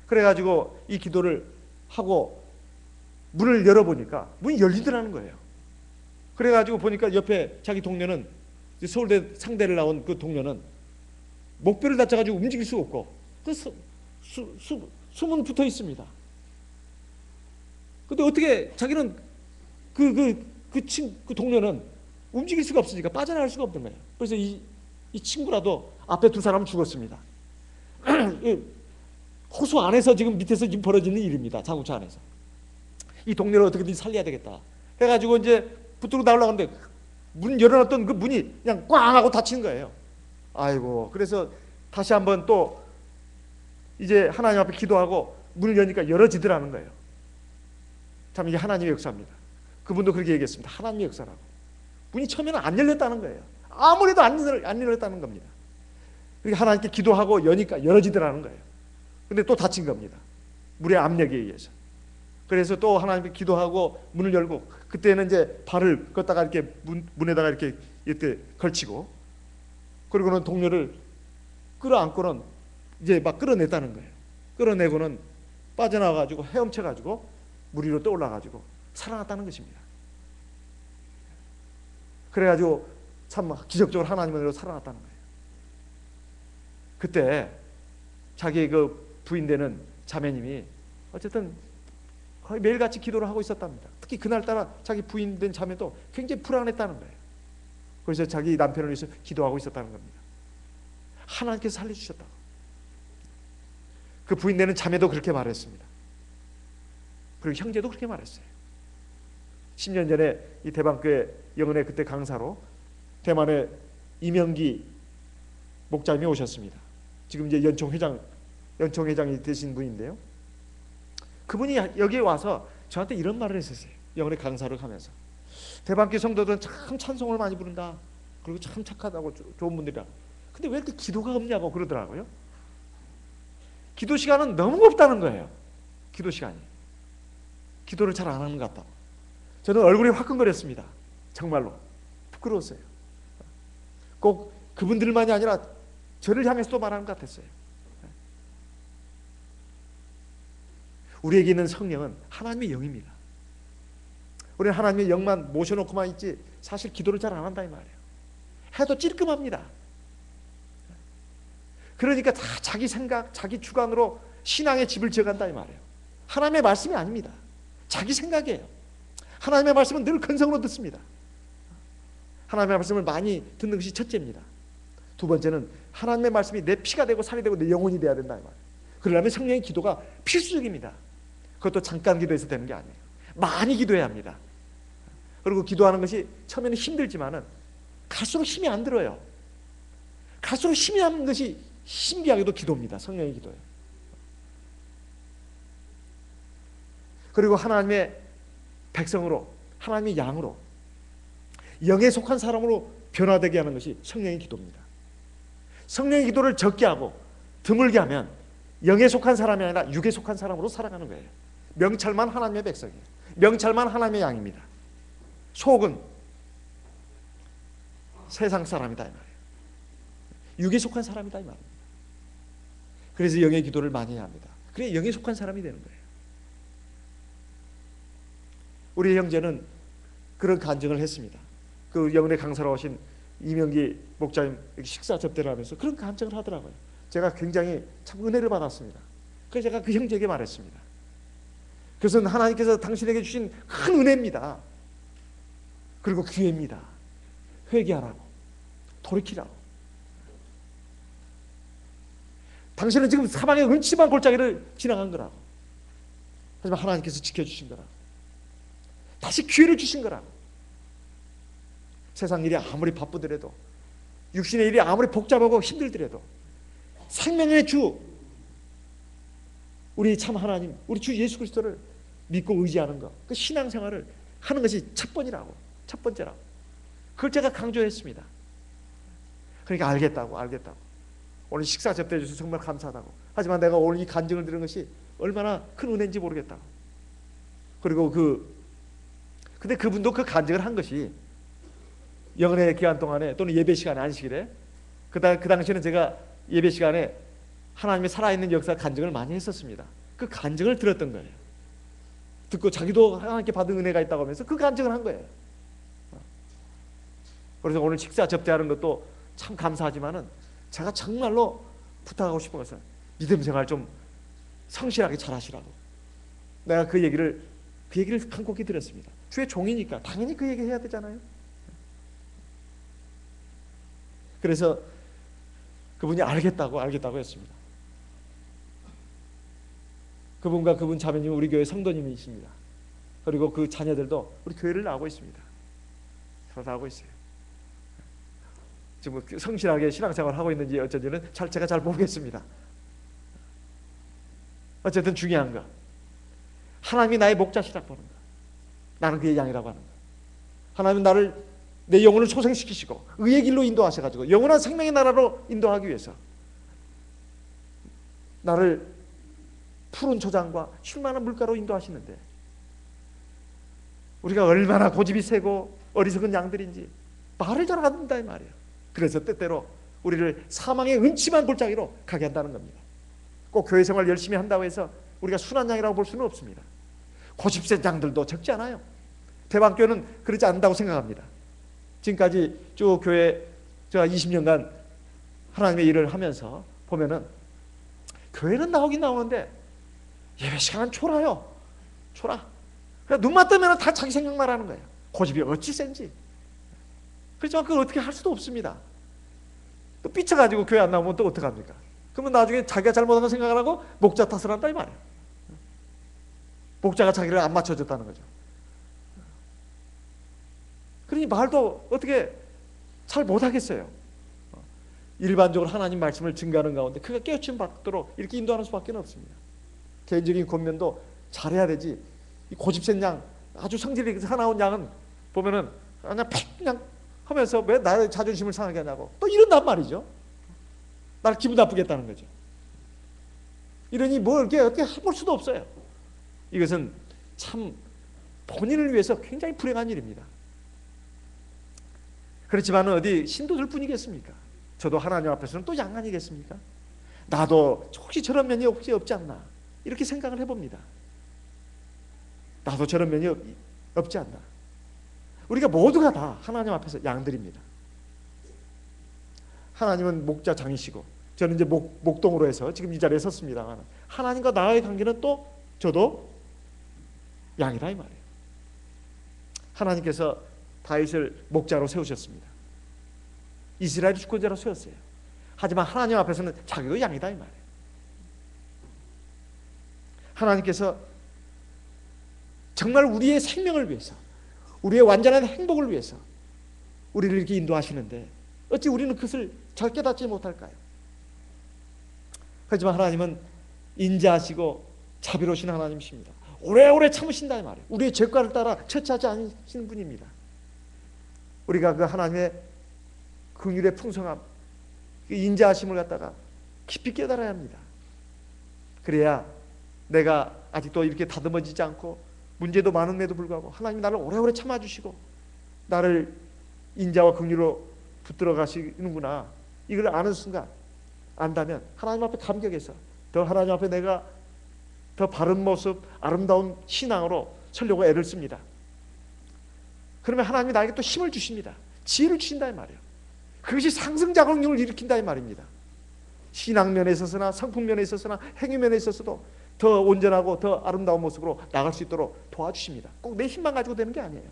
그래가지고 이 기도를 하고 문을 열어보니까 문이 열리더라는 거예요. 그래가지고 보니까 옆에 자기 동료는 서울대 상대를 나온 그 동료는 목뼈를 다쳐가지고 움직일 수가 없고 숨은 붙어 있습니다. 근데 어떻게 자기는 그 동료는 움직일 수가 없으니까 빠져나갈 수가 없는 거예요. 그래서 이 친구라도 앞에 두 사람은 죽었습니다. 호수 안에서 지금 밑에서 지금 벌어지는 일입니다. 자동차 안에서. 이 동료를 어떻게든 살려야 되겠다. 해가지고 이제 붙들고 나오려고 하는데 문 열어놨던 그 문이 그냥 꽝 하고 닫히는 거예요. 아이고. 그래서 다시 한번 또 이제 하나님 앞에 기도하고 문을 여니까 열어지더라는 거예요. 참 이게 하나님의 역사입니다. 그분도 그렇게 얘기했습니다. 하나님의 역사라고. 문이 처음에는 안 열렸다는 거예요. 아무래도 안 열렸다는 겁니다. 그러니까 하나님께 기도하고 여니까 열어지더라는 거예요. 근데 또 닫힌 겁니다. 물의 압력에 의해서. 그래서 또 하나님께 기도하고 문을 열고 그때는 이제 발을 걷다가 이렇게 문에다가 이렇게 걸치고 그리고는 동료를 끌어안고는 이제 막 끌어냈다는 거예요. 끌어내고는 빠져나와가지고 헤엄쳐가지고 물 위로 떠올라가지고 살아났다는 것입니다. 그래가지고 참 기적적으로 하나님의 은혜로 살아났다는 거예요. 그때 자기 그 부인 되는 자매님이 어쨌든 거의 매일같이 기도를 하고 있었답니다. 특히 그날따라 자기 부인 된 자매도 굉장히 불안했다는 거예요. 그래서 자기 남편을 위해서 기도하고 있었다는 겁니다. 하나님께서 살려주셨다고. 그 부인 되는 자매도 그렇게 말했습니다. 그리고 형제도 그렇게 말했어요. 10년 전에 이 대방교회 영은의 그때 강사로 대만의 이명기 목자님이 오셨습니다. 지금 이제 연총회장이 되신 분인데요. 그분이 여기에 와서 저한테 이런 말을 했었어요. 영은의 강사를 하면서 대방교회 성도들은 참 찬송을 많이 부른다. 그리고 참 착하다고 좋은 분들이라. 근데 왜 이렇게 기도가 없냐고 그러더라고요. 기도 시간은 너무 없다는 거예요. 기도 시간이. 기도를 잘 안 하는 것 같다고. 저는 얼굴이 화끈거렸습니다. 정말로 부끄러웠어요. 꼭 그분들만이 아니라 저를 향해서도 말하는 것 같았어요. 우리에게 있는 성령은 하나님의 영입니다. 우리는 하나님의 영만 모셔놓고만 있지 사실 기도를 잘 안 한다 이 말이에요. 해도 찔끔합니다. 그러니까 다 자기 생각, 자기 주관으로 신앙의 집을 지어간다 이 말이에요. 하나님의 말씀이 아닙니다. 자기 생각이에요. 하나님의 말씀은 늘 근성으로 듣습니다. 하나님의 말씀을 많이 듣는 것이 첫째입니다. 두 번째는 하나님의 말씀이 내 피가 되고 살이 되고 내 영혼이 돼야 된다 이 말이에요. 그러려면 성령의 기도가 필수적입니다. 그것도 잠깐 기도해서 되는 게 아니에요. 많이 기도해야 합니다. 그리고 기도하는 것이 처음에는 힘들지만은 갈수록 힘이 안 들어요. 갈수록 힘이 나는 것이 신비하게도 기도입니다. 성령의 기도예요. 그리고 하나님의 백성으로, 하나님의 양으로, 영에 속한 사람으로 변화되게 하는 것이 성령의 기도입니다. 성령의 기도를 적게 하고 드물게 하면 영에 속한 사람이 아니라 육에 속한 사람으로 살아가는 거예요. 명찰만 하나님의 백성이에요. 명찰만 하나님의 양입니다. 속은 세상 사람이다 이 말이에요. 육에 속한 사람이다 이 말입니다. 그래서 영의 기도를 많이 해야 합니다. 그래 영에 속한 사람이 되는 거예요. 우리 형제는 그런 간증을 했습니다. 그 영혼의 강사로 오신 이명기 목자님 식사 접대를 하면서 그런 간증을 하더라고요. 제가 굉장히 참 은혜를 받았습니다. 그래서 제가 그 형제에게 말했습니다. 그것은 하나님께서 당신에게 주신 큰 은혜입니다. 그리고 기회입니다. 회개하라고, 돌이키라고. 당신은 지금 사방의 음침한 골짜기를 지나간 거라고. 하지만 하나님께서 지켜주신 거라고. 다시 기회를 주신 거라고. 세상 일이 아무리 바쁘더라도, 육신의 일이 아무리 복잡하고 힘들더라도 생명의 주, 우리 참 하나님, 우리 주 예수 그리스도를 믿고 의지하는 것, 그 신앙생활을 하는 것이 첫 번째라고. 그걸 제가 강조했습니다. 그러니까 알겠다고. 오늘 식사 접대해 주셔서 정말 감사하다고. 하지만 내가 오늘 이 간증을 들은 것이 얼마나 큰 은혜인지 모르겠다고. 그리고 근데 그분도 그 간증을 한 것이 영혼의 기간 동안에 또는 예배 시간에 안식일에 그 당시에는 제가 예배 시간에 하나님의 살아있는 역사 간증을 많이 했었습니다. 그 간증을 들었던 거예요. 듣고 자기도 하나님께 받은 은혜가 있다고 하면서 그 간증을 한 거예요. 그래서 오늘 식사 접대하는 것도 참 감사하지만은 제가 정말로 부탁하고 싶은 것은 믿음 생활 좀 성실하게 잘 하시라고. 내가 그 얘기를 간곡히 들었습니다. 주의 종이니까 당연히 그 얘기 해야 되잖아요. 그래서 그분이 알겠다고 했습니다. 그분과 그분 자매님은 우리 교회 성도님이십니다. 그리고 그 자녀들도 우리 교회를 나오고 있습니다. 서로 나오고 있어요. 지금 성실하게 신앙생활을 하고 있는지 어쩐지는 제가 잘 모르겠습니다. 어쨌든 중요한 거, 하나님이 나의 목자시라고 보는 거, 나는 그의 양이라고 하는 거. 하나님은 내 영혼을 소생시키시고 의의 길로 인도하셔가지고 영원한 생명의 나라로 인도하기 위해서 나를 푸른 초장과 쉴만한 물가로 인도하시는데, 우리가 얼마나 고집이 세고 어리석은 양들인지 말을 잘 안 듣는다 이 말이에요. 그래서 때때로 우리를 사망의 음침한 골짜기로 가게 한다는 겁니다. 꼭 교회 생활 열심히 한다고 해서 우리가 순한 양이라고 볼 수는 없습니다. 고집센 양들도 적지 않아요. 대방교는 그러지 않는다고 생각합니다. 지금까지 쭉 교회 제가 20년간 하나님의 일을 하면서 보면은 교회는 나오긴 나오는데 예배 시간은 초라요. 초라. 그러니까 눈만 뜨면 다 자기 생각만 하는 거예요. 고집이 어찌 센지. 그렇지만 그걸 어떻게 할 수도 없습니다. 또 삐쳐가지고 교회 안 나오면 또 어떡합니까? 그러면 나중에 자기가 잘못한 거 생각을 하고 목자 탓을 한다 이 말이에요. 목자가 자기를 안 맞춰줬다는 거죠. 그러니 말도 어떻게 잘 못하겠어요. 일반적으로 하나님 말씀을 증거하는 가운데 그가 깨우침 받도록 이렇게 인도하는 수밖에 없습니다. 개인적인 권면도 잘해야 되지. 이 고집센 양, 아주 성질이 사나운 양은 보면은 그냥 하면서 왜 나의 자존심을 상하게 하냐고 또 이런단 말이죠. 나를 기분 나쁘게 했다는 거죠. 이러니 뭐 이렇게 어떻게 해볼 수도 없어요. 이것은 참 본인을 위해서 굉장히 불행한 일입니다. 그렇지만 어디 신도들 뿐이겠습니까? 저도 하나님 앞에서는 또 양 아니겠습니까? 나도 혹시 저런 면이 혹시 없지 않나 이렇게 생각을 해봅니다. 나도 저런 면이 없지 않나. 우리가 모두가 다 하나님 앞에서 양들입니다. 하나님은 목자장이시고 저는 이제 목동으로 해서 지금 이 자리에 섰습니다. 하나님과 나의 관계는 또 저도 양이다 이 말이에요. 하나님께서 다윗을 목자로 세우셨습니다. 이스라엘 주권자로 세웠어요. 하지만 하나님 앞에서는 자기도 양이다 이 말이에요. 하나님께서 정말 우리의 생명을 위해서 우리의 완전한 행복을 위해서 우리를 이렇게 인도하시는데 어찌 우리는 그것을 잘 깨닫지 못할까요? 하지만 하나님은 인자하시고 자비로우신 하나님이십니다. 오래오래 참으신다 이 말이에요. 우리의 죄과를 따라 처치하지 않으시는 분입니다. 우리가 그 하나님의 긍휼의 풍성함, 그 인자하심을 갖다가 깊이 깨달아야 합니다. 그래야 내가 아직도 이렇게 다듬어지지 않고 문제도 많음에도 불구하고 하나님이 나를 오래오래 참아주시고 나를 인자와 긍휼로 붙들어 가시는구나 이걸 아는 순간 안다면 하나님 앞에 감격해서 더 하나님 앞에 내가 더 바른 모습 아름다운 신앙으로 서려고 애를 씁니다. 그러면 하나님이 나에게 또 힘을 주십니다. 지혜를 주신다 이 말이에요. 그것이 상승작용을 일으킨다 이 말입니다. 신앙면에 있어서나 성품면에 있어서나 행위면에 있어서도 더 온전하고 더 아름다운 모습으로 나갈 수 있도록 도와주십니다. 꼭 내 힘만 가지고 되는 게 아니에요.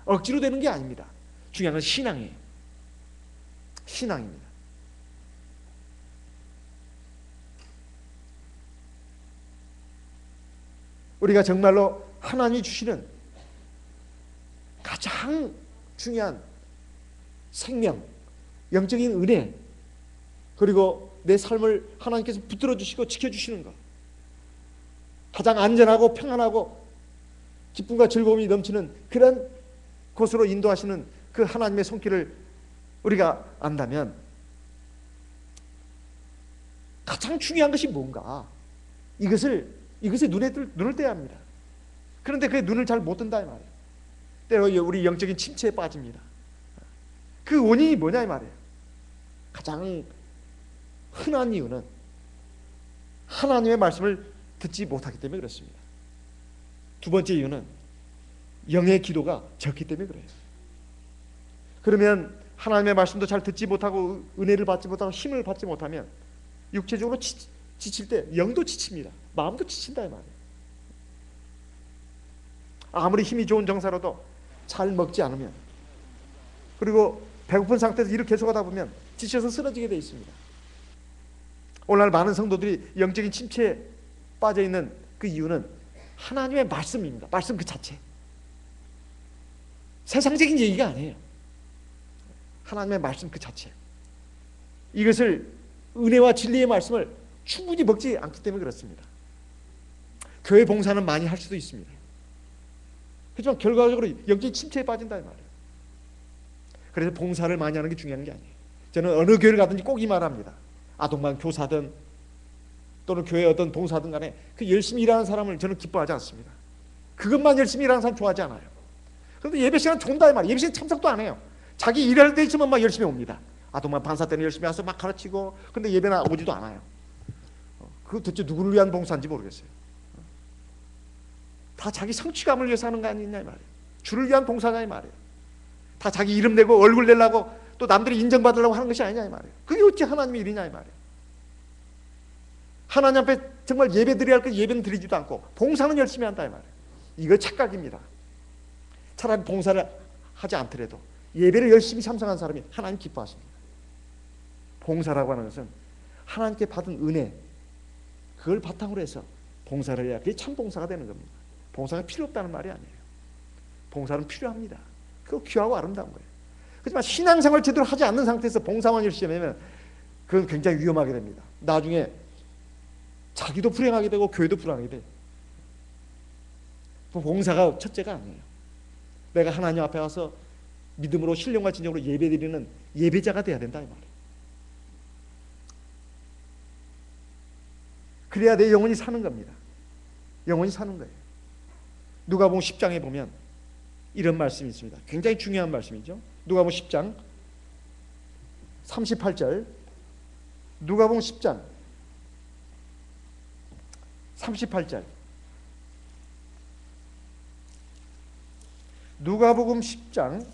억지로 되는 게 아닙니다. 중요한 건 신앙이에요. 신앙입니다. 우리가 정말로 하나님이 주시는 가장 중요한 생명, 영적인 은혜, 그리고 내 삶을 하나님께서 붙들어 주시고 지켜주시는 것, 가장 안전하고 평안하고 기쁨과 즐거움이 넘치는 그런 곳으로 인도하시는 그 하나님의 손길을 우리가 안다면 가장 중요한 것이 뭔가 이것에 눈을 떼야 합니다. 그런데 그 눈을 잘 못 뜬다 이 말이에요. 때로 우리 영적인 침체에 빠집니다. 그 원인이 뭐냐 이 말이에요. 가장 흔한 이유는 하나님의 말씀을 듣지 못하기 때문에 그렇습니다. 두 번째 이유는 영의 기도가 적기 때문에 그래요. 그러면 하나님의 말씀도 잘 듣지 못하고 은혜를 받지 못하고 힘을 받지 못하면 육체적으로 지칠 때 영도 지칩니다. 마음도 지친다 이 말이에요. 아무리 힘이 좋은 정사로도 잘 먹지 않으면 그리고 배고픈 상태에서 일을 계속하다 보면 지쳐서 쓰러지게 되어 있습니다. 오늘날 많은 성도들이 영적인 침체에 빠져있는 그 이유는 하나님의 말씀입니다. 말씀 그 자체. 세상적인 얘기가 아니에요. 하나님의 말씀 그 자체. 이것을 은혜와 진리의 말씀을 충분히 먹지 않기 때문에 그렇습니다. 교회 봉사는 많이 할 수도 있습니다. 하지만 결과적으로 영적인 침체에 빠진다 이 말이에요. 그래서 봉사를 많이 하는 게 중요한 게 아니에요. 저는 어느 교회를 가든지 꼭 이 말합니다. 아동반 교사든 또는 교회 어떤 봉사든 간에 그 열심히 일하는 사람을 저는 기뻐하지 않습니다. 그것만 열심히 일하는 사람 좋아하지 않아요. 그런데 예배 시간 좋다 이 말이에요. 예배 시간 참석도 안 해요. 자기 일할 때 있으면 막 열심히 옵니다. 아동반 반사 때는 열심히 와서 막 가르치고 근데 예배는 오지도 않아요. 그거 도대체 누구를 위한 봉사인지 모르겠어요. 다 자기 성취감을 위해서 하는 거 아니냐 이 말이에요. 주를 위한 봉사냐 이 말이에요. 다 자기 이름 내고 얼굴 내려고 또 남들이 인정받으려고 하는 것이 아니냐 이 말이에요. 그게 어찌 하나님의 일이냐 이 말이에요. 하나님 앞에 정말 예배 드려야 할 것 예배는 드리지도 않고 봉사는 열심히 한다 이 말이에요. 이거 착각입니다. 차라리 봉사를 하지 않더라도 예배를 열심히 참석한 사람이 하나님 기뻐하십니다. 봉사라고 하는 것은 하나님께 받은 은혜, 그걸 바탕으로 해서 봉사를 해야 그게 참 봉사가 되는 겁니다. 봉사가 필요 없다는 말이 아니에요. 봉사는 필요합니다. 그거 귀하고 아름다운 거예요. 하지만 신앙생활 제대로 하지 않는 상태에서 봉사만 열심히 하면 그건 굉장히 위험하게 됩니다. 나중에 자기도 불행하게 되고 교회도 불행하게 돼요. 봉사가 첫째가 아니에요. 내가 하나님 앞에 가서 믿음으로 신령과 진정으로 예배드리는 예배자가 돼야 된다 이 말이에요. 그래야 내 영혼이 사는 겁니다. 영혼이 사는 거예요. 누가복음 10장에 보면 이런 말씀이 있습니다. 굉장히 중요한 말씀이죠. 누가복음 10장 38절. 누가복음 10장 38절. 누가복음 10장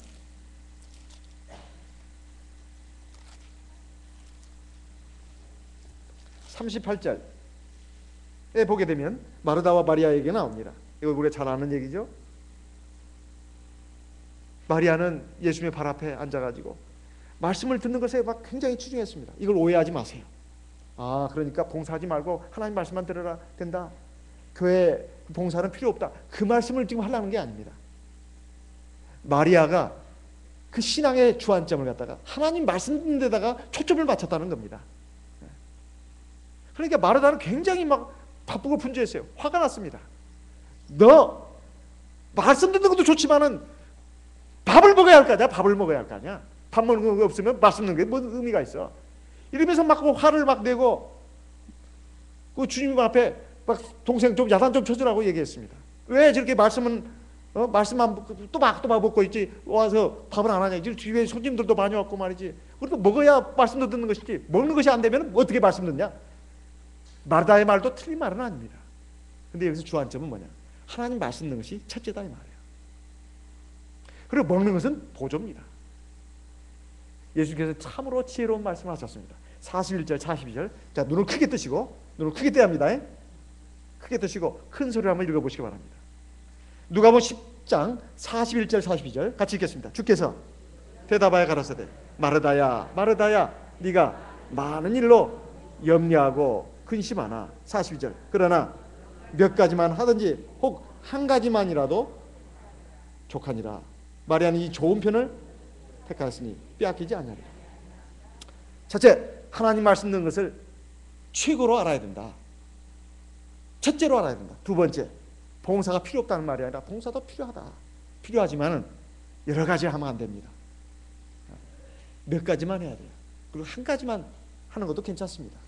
38절에 보게 되면 마르다와 마리아에게 나옵니다. 이거 우리가 잘 아는 얘기죠. 마리아는 예수님의 발 앞에 앉아가지고 말씀을 듣는 것에 막 굉장히 치중했습니다. 이걸 오해하지 마세요. 아, 그러니까 봉사하지 말고 하나님 말씀만 들어라 된다. 교회 봉사는 필요 없다. 그 말씀을 지금 하려는 게 아닙니다. 마리아가 그 신앙의 주안점을 갖다가 하나님 말씀 듣는 데다가 초점을 맞췄다는 겁니다. 그러니까 마르다는 굉장히 막 바쁘고 분주했어요. 화가 났습니다. 너 말씀 듣는 것도 좋지만은 밥을 먹어야 할 거 아니야? 밥을 먹어야 할 거 아니야? 밥 먹는 거 없으면 말씀 듣는 게 뭐 의미가 있어? 이러면서 막 화를 막 내고 그 주님 앞에 막 동생 좀 야단 좀 쳐주라고 얘기했습니다. 왜 저렇게 말씀은 말씀만 또 막 먹고 있지? 와서 밥을 안 하냐? 뒤에 손님들도 많이 왔고 말이지. 그래도 먹어야 말씀도 듣는 것이지. 먹는 것이 안 되면 어떻게 말씀 듣냐? 마르다의 말도 틀린 말은 아닙니다. 근데 여기서 주안점은 뭐냐? 하나님 말씀 듣는 것이 첫째다 이 말이에요. 그리고 먹는 것은 보조입니다. 예수께서 참으로 지혜로운 말씀을 하셨습니다. 41절 42절. 자, 눈을 크게 뜨시고, 눈을 크게 떼야 합니다. 크게 뜨시고 큰 소리로 한번 읽어보시기 바랍니다. 누가복음 10장 41절 42절 같이 읽겠습니다. 주께서 대답하여 가라사대 마르다야 마르다야 네가 많은 일로 염려하고 근심하나. 42절. 그러나 몇 가지만 하든지 혹 한 가지만이라도 족하니라. 마리아는 이 좋은 편을 택하였으니 빼앗기지 아니하리라. 첫째, 하나님 말씀 듣는 것을 최고로 알아야 된다. 첫째로 알아야 된다. 두 번째, 봉사가 필요 없다는 말이 아니라 봉사도 필요하다. 필요하지만은 여러 가지 하면 안 됩니다. 몇 가지만 해야 돼요. 그리고 한 가지만 하는 것도 괜찮습니다.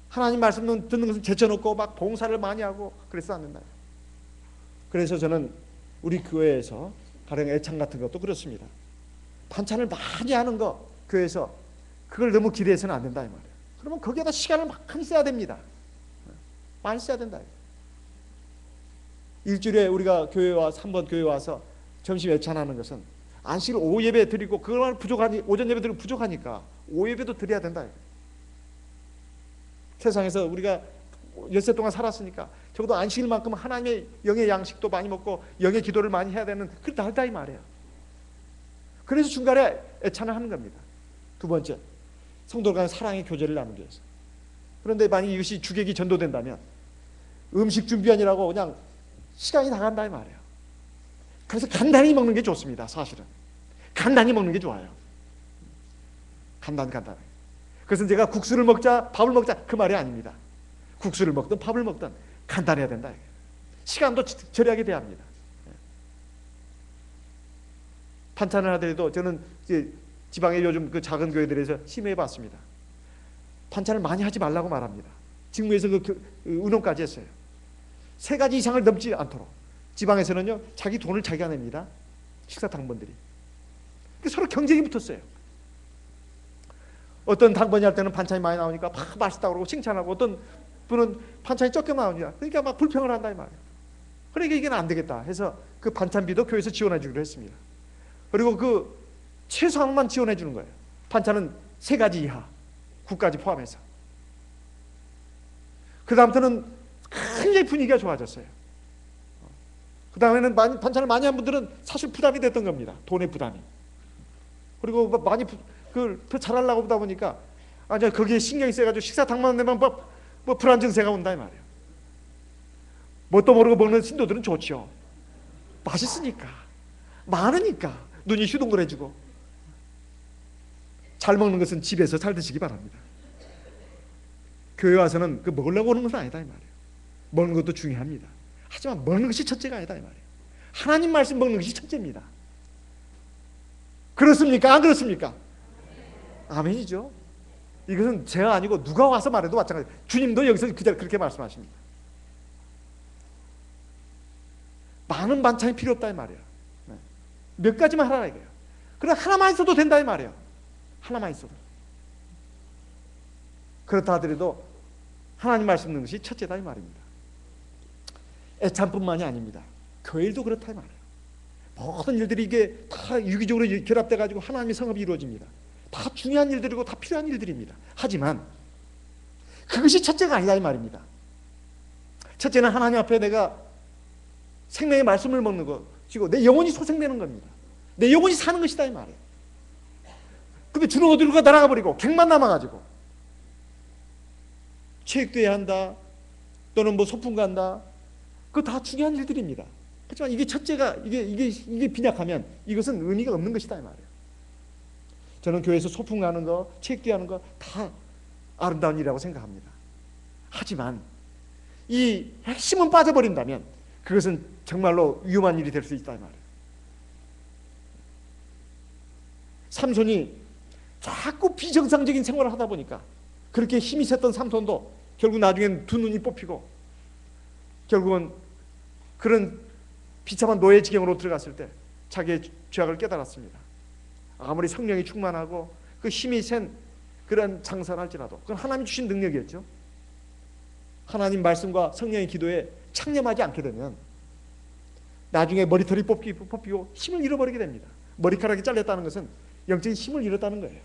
하나님 말씀 듣는 것은 제쳐놓고 막 봉사를 많이 하고 그래서 안 된다. 그래서 저는 우리 교회에서 가령 애창 같은 것도 그렇습니다. 반찬을 많이 하는 거 교회에서 그걸 너무 기대해서는 안 된다 이 말이에요. 그러면 거기에다 시간을 많이 써야 됩니다. 많이 써야 된다. 일주일에 우리가 교회에 와서 한번 교회에 와서 점심 애찬하는 것은 안식일 오후 예배 드리고 그걸 부족하니 오전 예배 드리고 부족하니까 오후 예배도 드려야 된다. 세상에서 우리가 엿새 동안 살았으니까 적어도 안식일만큼 하나님의 영의 양식도 많이 먹고 영의 기도를 많이 해야 되는 그 날다 이 말이에요. 그래서 중간에 애찬을 하는 겁니다. 두 번째, 성도들 간의 사랑의 교제를 나누기 위해서. 그런데 만약 이것이 주객이 전도된다면 음식 준비하느라고 그냥 시간이 나간다 이 말이에요. 그래서 간단히 먹는 게 좋습니다. 사실은 간단히 먹는 게 좋아요. 간단히. 그것은 제가 국수를 먹자 밥을 먹자 그 말이 아닙니다. 국수를 먹든 밥을 먹든 간단해야 된다. 시간도 절약이 돼야 합니다. 반찬을 하더라도 저는 이제 지방의 요즘 그 작은 교회들에서 심의해 봤습니다. 반찬을 많이 하지 말라고 말합니다. 직무에서 그 의논까지 했어요. 3가지 이상을 넘지 않도록. 지방에서는요 자기 돈을 자기가 냅니다. 식사 당번들이. 서로 경쟁이 붙었어요. 어떤 당번이 할 때는 반찬이 많이 나오니까 막 맛있다고 그러고 칭찬하고, 어떤 분은 반찬이 적게 나오니까 그러니까 막 불평을 한다 이 말이에요. 그러니까 이게 안 되겠다 해서 그 반찬비도 교회에서 지원해 주기로 했습니다. 그리고 그 최소한만 지원해 주는 거예요. 반찬은 3가지 이하, 국까지 포함해서. 그 다음부터는 굉장히 분위기가 좋아졌어요. 그 다음에는 반찬을 많이 한 분들은 사실 부담이 됐던 겁니다. 돈의 부담이. 그리고 많이 더 잘하려고 보다 보니까 거기에 신경이 써가지고 식사당만 내면 뭐 불안 증세가 온다 이 말이에요. 뭣도 모르고 먹는 신도들은 좋죠. 맛있으니까, 많으니까 눈이 휘둥그레지고. 잘 먹는 것은 집에서 잘 드시기 바랍니다. 교회 와서는 그 먹으려고 오는 것은 아니다 이 말이에요. 먹는 것도 중요합니다. 하지만 먹는 것이 첫째가 아니다 이 말이에요. 하나님 말씀 먹는 것이 첫째입니다. 그렇습니까? 안 그렇습니까? 아멘이죠. 이것은 제가 아니고 누가 와서 말해도 마찬가지예요. 주님도 여기서 그렇게 말씀하십니다. 많은 반찬이 필요 없다 이 말이에요. 몇 가지만 하라 이거예요. 그래 하나만 있어도 된다 이 말이에요. 하나만 있어도. 그렇다 하더라도 하나님 말씀 듣는 것이 첫째다 이 말입니다. 애찬뿐만이 아닙니다. 교회 일도 그렇다 이 말이에요. 모든 일들이 이게 다 유기적으로 결합돼 가지고 하나님의 성업이 이루어집니다. 다 중요한 일들이고 다 필요한 일들입니다. 하지만 그것이 첫째가 아니다 이 말입니다. 첫째는 하나님 앞에 내가 생명의 말씀을 먹는 것이고 내 영혼이 소생되는 겁니다. 내 영혼이 사는 것이다 이 말이에요. 근데 주는 어디로 가 날아가 버리고 객만 남아가지고 체육대회 한다 또는 뭐 소풍 간다, 그거 다 중요한 일들입니다. 하지만 이게 첫째가 이게 빈약하면 이것은 의미가 없는 것이다 이 말이에요. 저는 교회에서 소풍 가는 거, 체육대회 하는 거 다 아름다운 일이라고 생각합니다. 하지만 이 핵심은 빠져버린다면 그것은 정말로 위험한 일이 될 수 있다 이 말이에요. 삼손이 자꾸 비정상적인 생활을 하다 보니까 그렇게 힘이 셌던 삼손도 결국 나중엔 두 눈이 뽑히고 결국은 그런 비참한 노예 지경으로 들어갔을 때 자기의 죄악을 깨달았습니다. 아무리 성령이 충만하고 그 힘이 센 그런 장사를 할지라도 그건 하나님이 주신 능력이었죠. 하나님 말씀과 성령의 기도에 창념하지 않게 되면 나중에 머리털이 뽑히고 힘을 잃어버리게 됩니다. 머리카락이 잘렸다는 것은 영적인 힘을 잃었다는 거예요.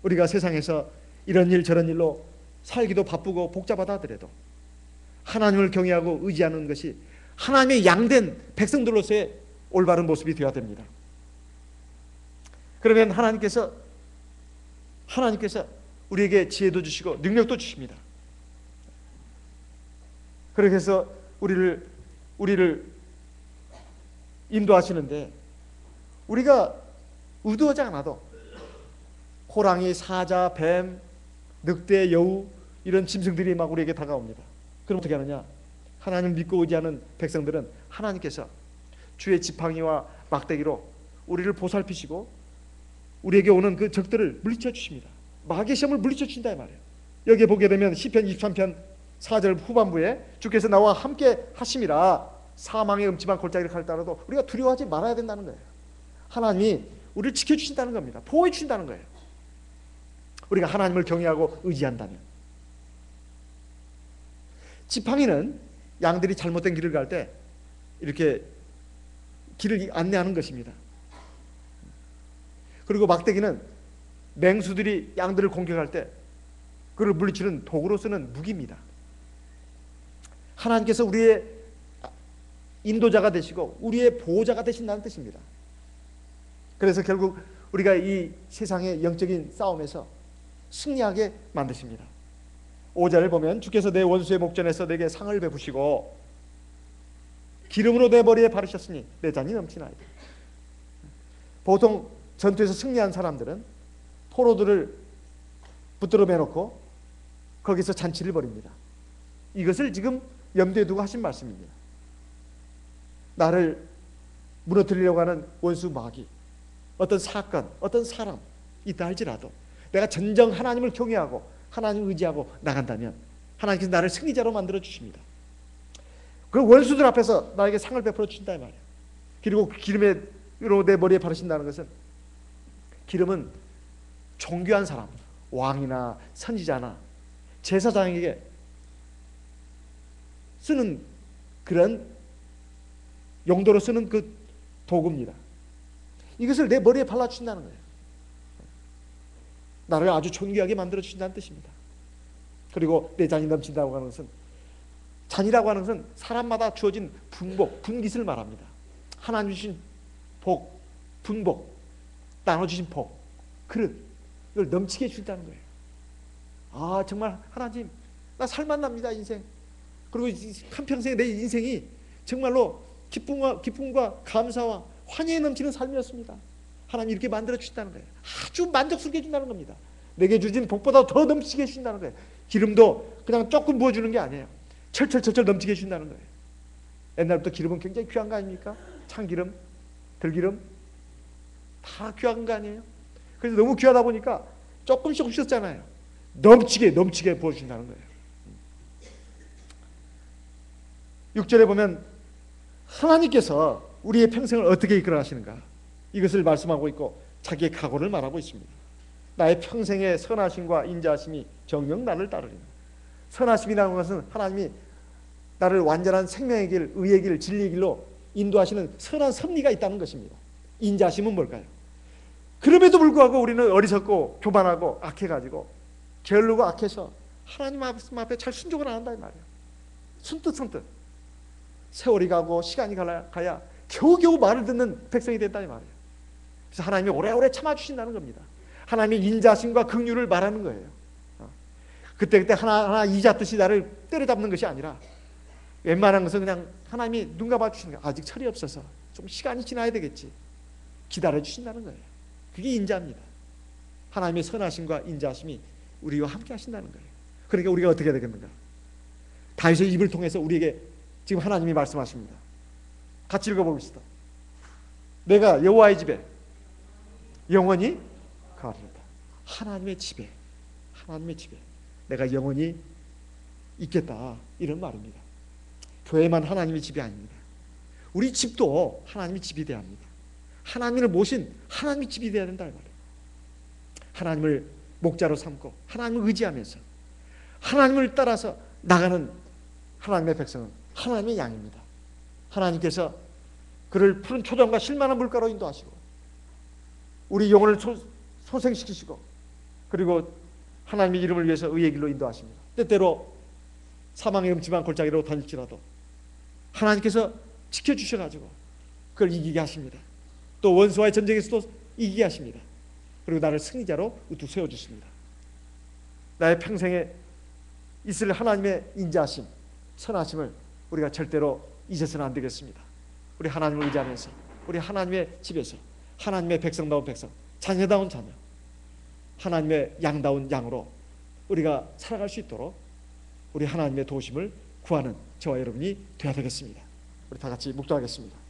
우리가 세상에서 이런 일 저런 일로 살기도 바쁘고 복잡하다 하더라도 하나님을 경외하고 의지하는 것이 하나님의 양된 백성들로서의 올바른 모습이 되어야 됩니다. 그러면 하나님께서 우리에게 지혜도 주시고 능력도 주십니다. 그렇게 해서 우리를 인도하시는데 우리가 의도하지 않아도 호랑이, 사자, 뱀, 늑대, 여우 이런 짐승들이 막 우리에게 다가옵니다. 그럼 어떻게 하느냐? 하나님 믿고 의지하는 백성들은 하나님께서 주의 지팡이와 막대기로 우리를 보살피시고 우리에게 오는 그 적들을 물리쳐 주십니다. 마귀의 시험을 물리쳐 주신다 이 말이에요. 여기에 보게 되면 시편 23편 4절 후반부에 주께서 나와 함께 하심이라 사망의 음침한 골짜기를 갈지라도 우리가 두려워하지 말아야 된다는 거예요. 하나님이 우리를 지켜주신다는 겁니다. 보호해 주신다는 거예요. 우리가 하나님을 경외하고 의지한다면. 지팡이는 양들이 잘못된 길을 갈 때 이렇게 길을 안내하는 것입니다. 그리고 막대기는 맹수들이 양들을 공격할 때 그를 물리치는 도구로 쓰는 무기입니다. 하나님께서 우리의 인도자가 되시고 우리의 보호자가 되신다는 뜻입니다. 그래서 결국 우리가 이 세상의 영적인 싸움에서 승리하게 만드십니다. 5절을 보면 주께서 내 원수의 목전에서 내게 상을 베푸시고 기름으로 내 머리에 바르셨으니 내 잔이 넘치나이다. 보통 전투에서 승리한 사람들은 포로들을 붙들어 매놓고 거기서 잔치를 벌입니다. 이것을 지금 염두에 두고 하신 말씀입니다. 나를 무너뜨리려고 하는 원수 마귀, 어떤 사건, 어떤 사람 있다 할지라도 내가 진정 하나님을 경외하고 하나님을 의지하고 나간다면 하나님께서 나를 승리자로 만들어 주십니다. 그 원수들 앞에서 나에게 상을 베풀어 주신다 이 말이에요. 그리고 기름으로 내 머리에 바르신다는 것은 기름은 존귀한 사람, 왕이나 선지자나 제사장에게 쓰는 그런 용도로 쓰는 그 도구입니다. 이것을 내 머리에 발라주신다는 거예요. 나를 아주 존귀하게 만들어주신다는 뜻입니다. 그리고 내 잔이 넘친다고 하는 것은, 잔이라고 하는 것은 사람마다 주어진 분복, 분깃을 말합니다. 하나님 주신 복, 분복, 나눠주신 복, 그릇, 이걸 넘치게 해준다는 거예요. 아, 정말 하나님, 나 살만납니다, 인생. 그리고 한평생의 내 인생이 정말로 기쁨과 감사와 환희에 넘치는 삶이었습니다. 하나님 이렇게 만들어 주신다는 거예요. 아주 만족스럽게 해준다는 겁니다. 내게 주신 복보다 더 넘치게 해준다는 거예요. 기름도 그냥 조금 부어주는 게 아니에요. 철철철철 넘치게 해준다는 거예요. 옛날부터 기름은 굉장히 귀한 거 아닙니까? 참기름, 들기름 다 귀한 거 아니에요? 그래서 너무 귀하다 보니까 조금씩 없었잖아요. 넘치게 부어주신다는 거예요. 6절에 보면 하나님께서 우리의 평생을 어떻게 이끌어 가시는가, 이것을 말씀하고 있고 자기의 각오를 말하고 있습니다. 나의 평생의 선하심과 인자하심이 정녕 나를 따르리라. 선하심이라는 것은 하나님이 나를 완전한 생명의 길, 의의 길, 진리의 길로 인도하시는 선한 섭리가 있다는 것입니다. 인자하심은 뭘까요? 그럼에도 불구하고 우리는 어리석고 교만하고 악해가지고 게으르고 악해서 하나님 말씀 앞에 잘 순종을 안 한다 이 말이에요. 순뜻 세월이 가고 시간이 가야 겨우겨우 말을 듣는 백성이 된다 이 말이에요. 그래서 하나님이 오래오래 참아주신다는 겁니다. 하나님의 인자심과 긍휼을 말하는 거예요. 그때 하나 이자듯이 나를 때려잡는 것이 아니라 웬만한 것은 그냥 하나님이 눈 감아주시는 거예요. 아직 철이 없어서 좀 시간이 지나야 되겠지. 기다려주신다는 거예요. 그게 인자입니다. 하나님의 선하심과 인자심이 우리와 함께 하신다는 거예요. 그러니까 우리가 어떻게 해야 되겠는가? 다윗의 입을 통해서 우리에게 지금 하나님이 말씀하십니다. 같이 읽어봅시다. 내가 여호와의 집에 영원히 가리로다. 하나님의 집에 내가 영원히 있겠다, 이런 말입니다. 교회만 하나님의 집이 아닙니다. 우리 집도 하나님의 집이 되어야 합니다. 하나님을 모신 하나님의 집이 되어야 된다 말이에요. 하나님을 목자로 삼고 하나님을 의지하면서 하나님을 따라서 나가는 하나님의 백성은 하나님의 양입니다. 하나님께서 그를 푸른 초장과 실만한 물가로 인도하시고 우리 영혼을 소생시키시고 그리고 하나님의 이름을 위해서 의의 길로 인도하십니다. 때때로 사망의 음침한 골짜기로 다닐지라도 하나님께서 지켜주셔가지고 그걸 이기게 하십니다. 또 원수와의 전쟁에서도 이기게 하십니다. 그리고 나를 승리자로 우뚝 세워주십니다. 나의 평생에 있을 하나님의 인자하심, 선하심을 우리가 절대로 잊어서는 안 되겠습니다. 우리 하나님을 의지하면서 우리 하나님의 집에서 하나님의 백성다운 백성, 자녀다운 자녀, 하나님의 양다운 양으로 우리가 살아갈 수 있도록 우리 하나님의 도우심을 구하는 저와 여러분이 되어야 되겠습니다. 우리 다 같이 묵도하겠습니다.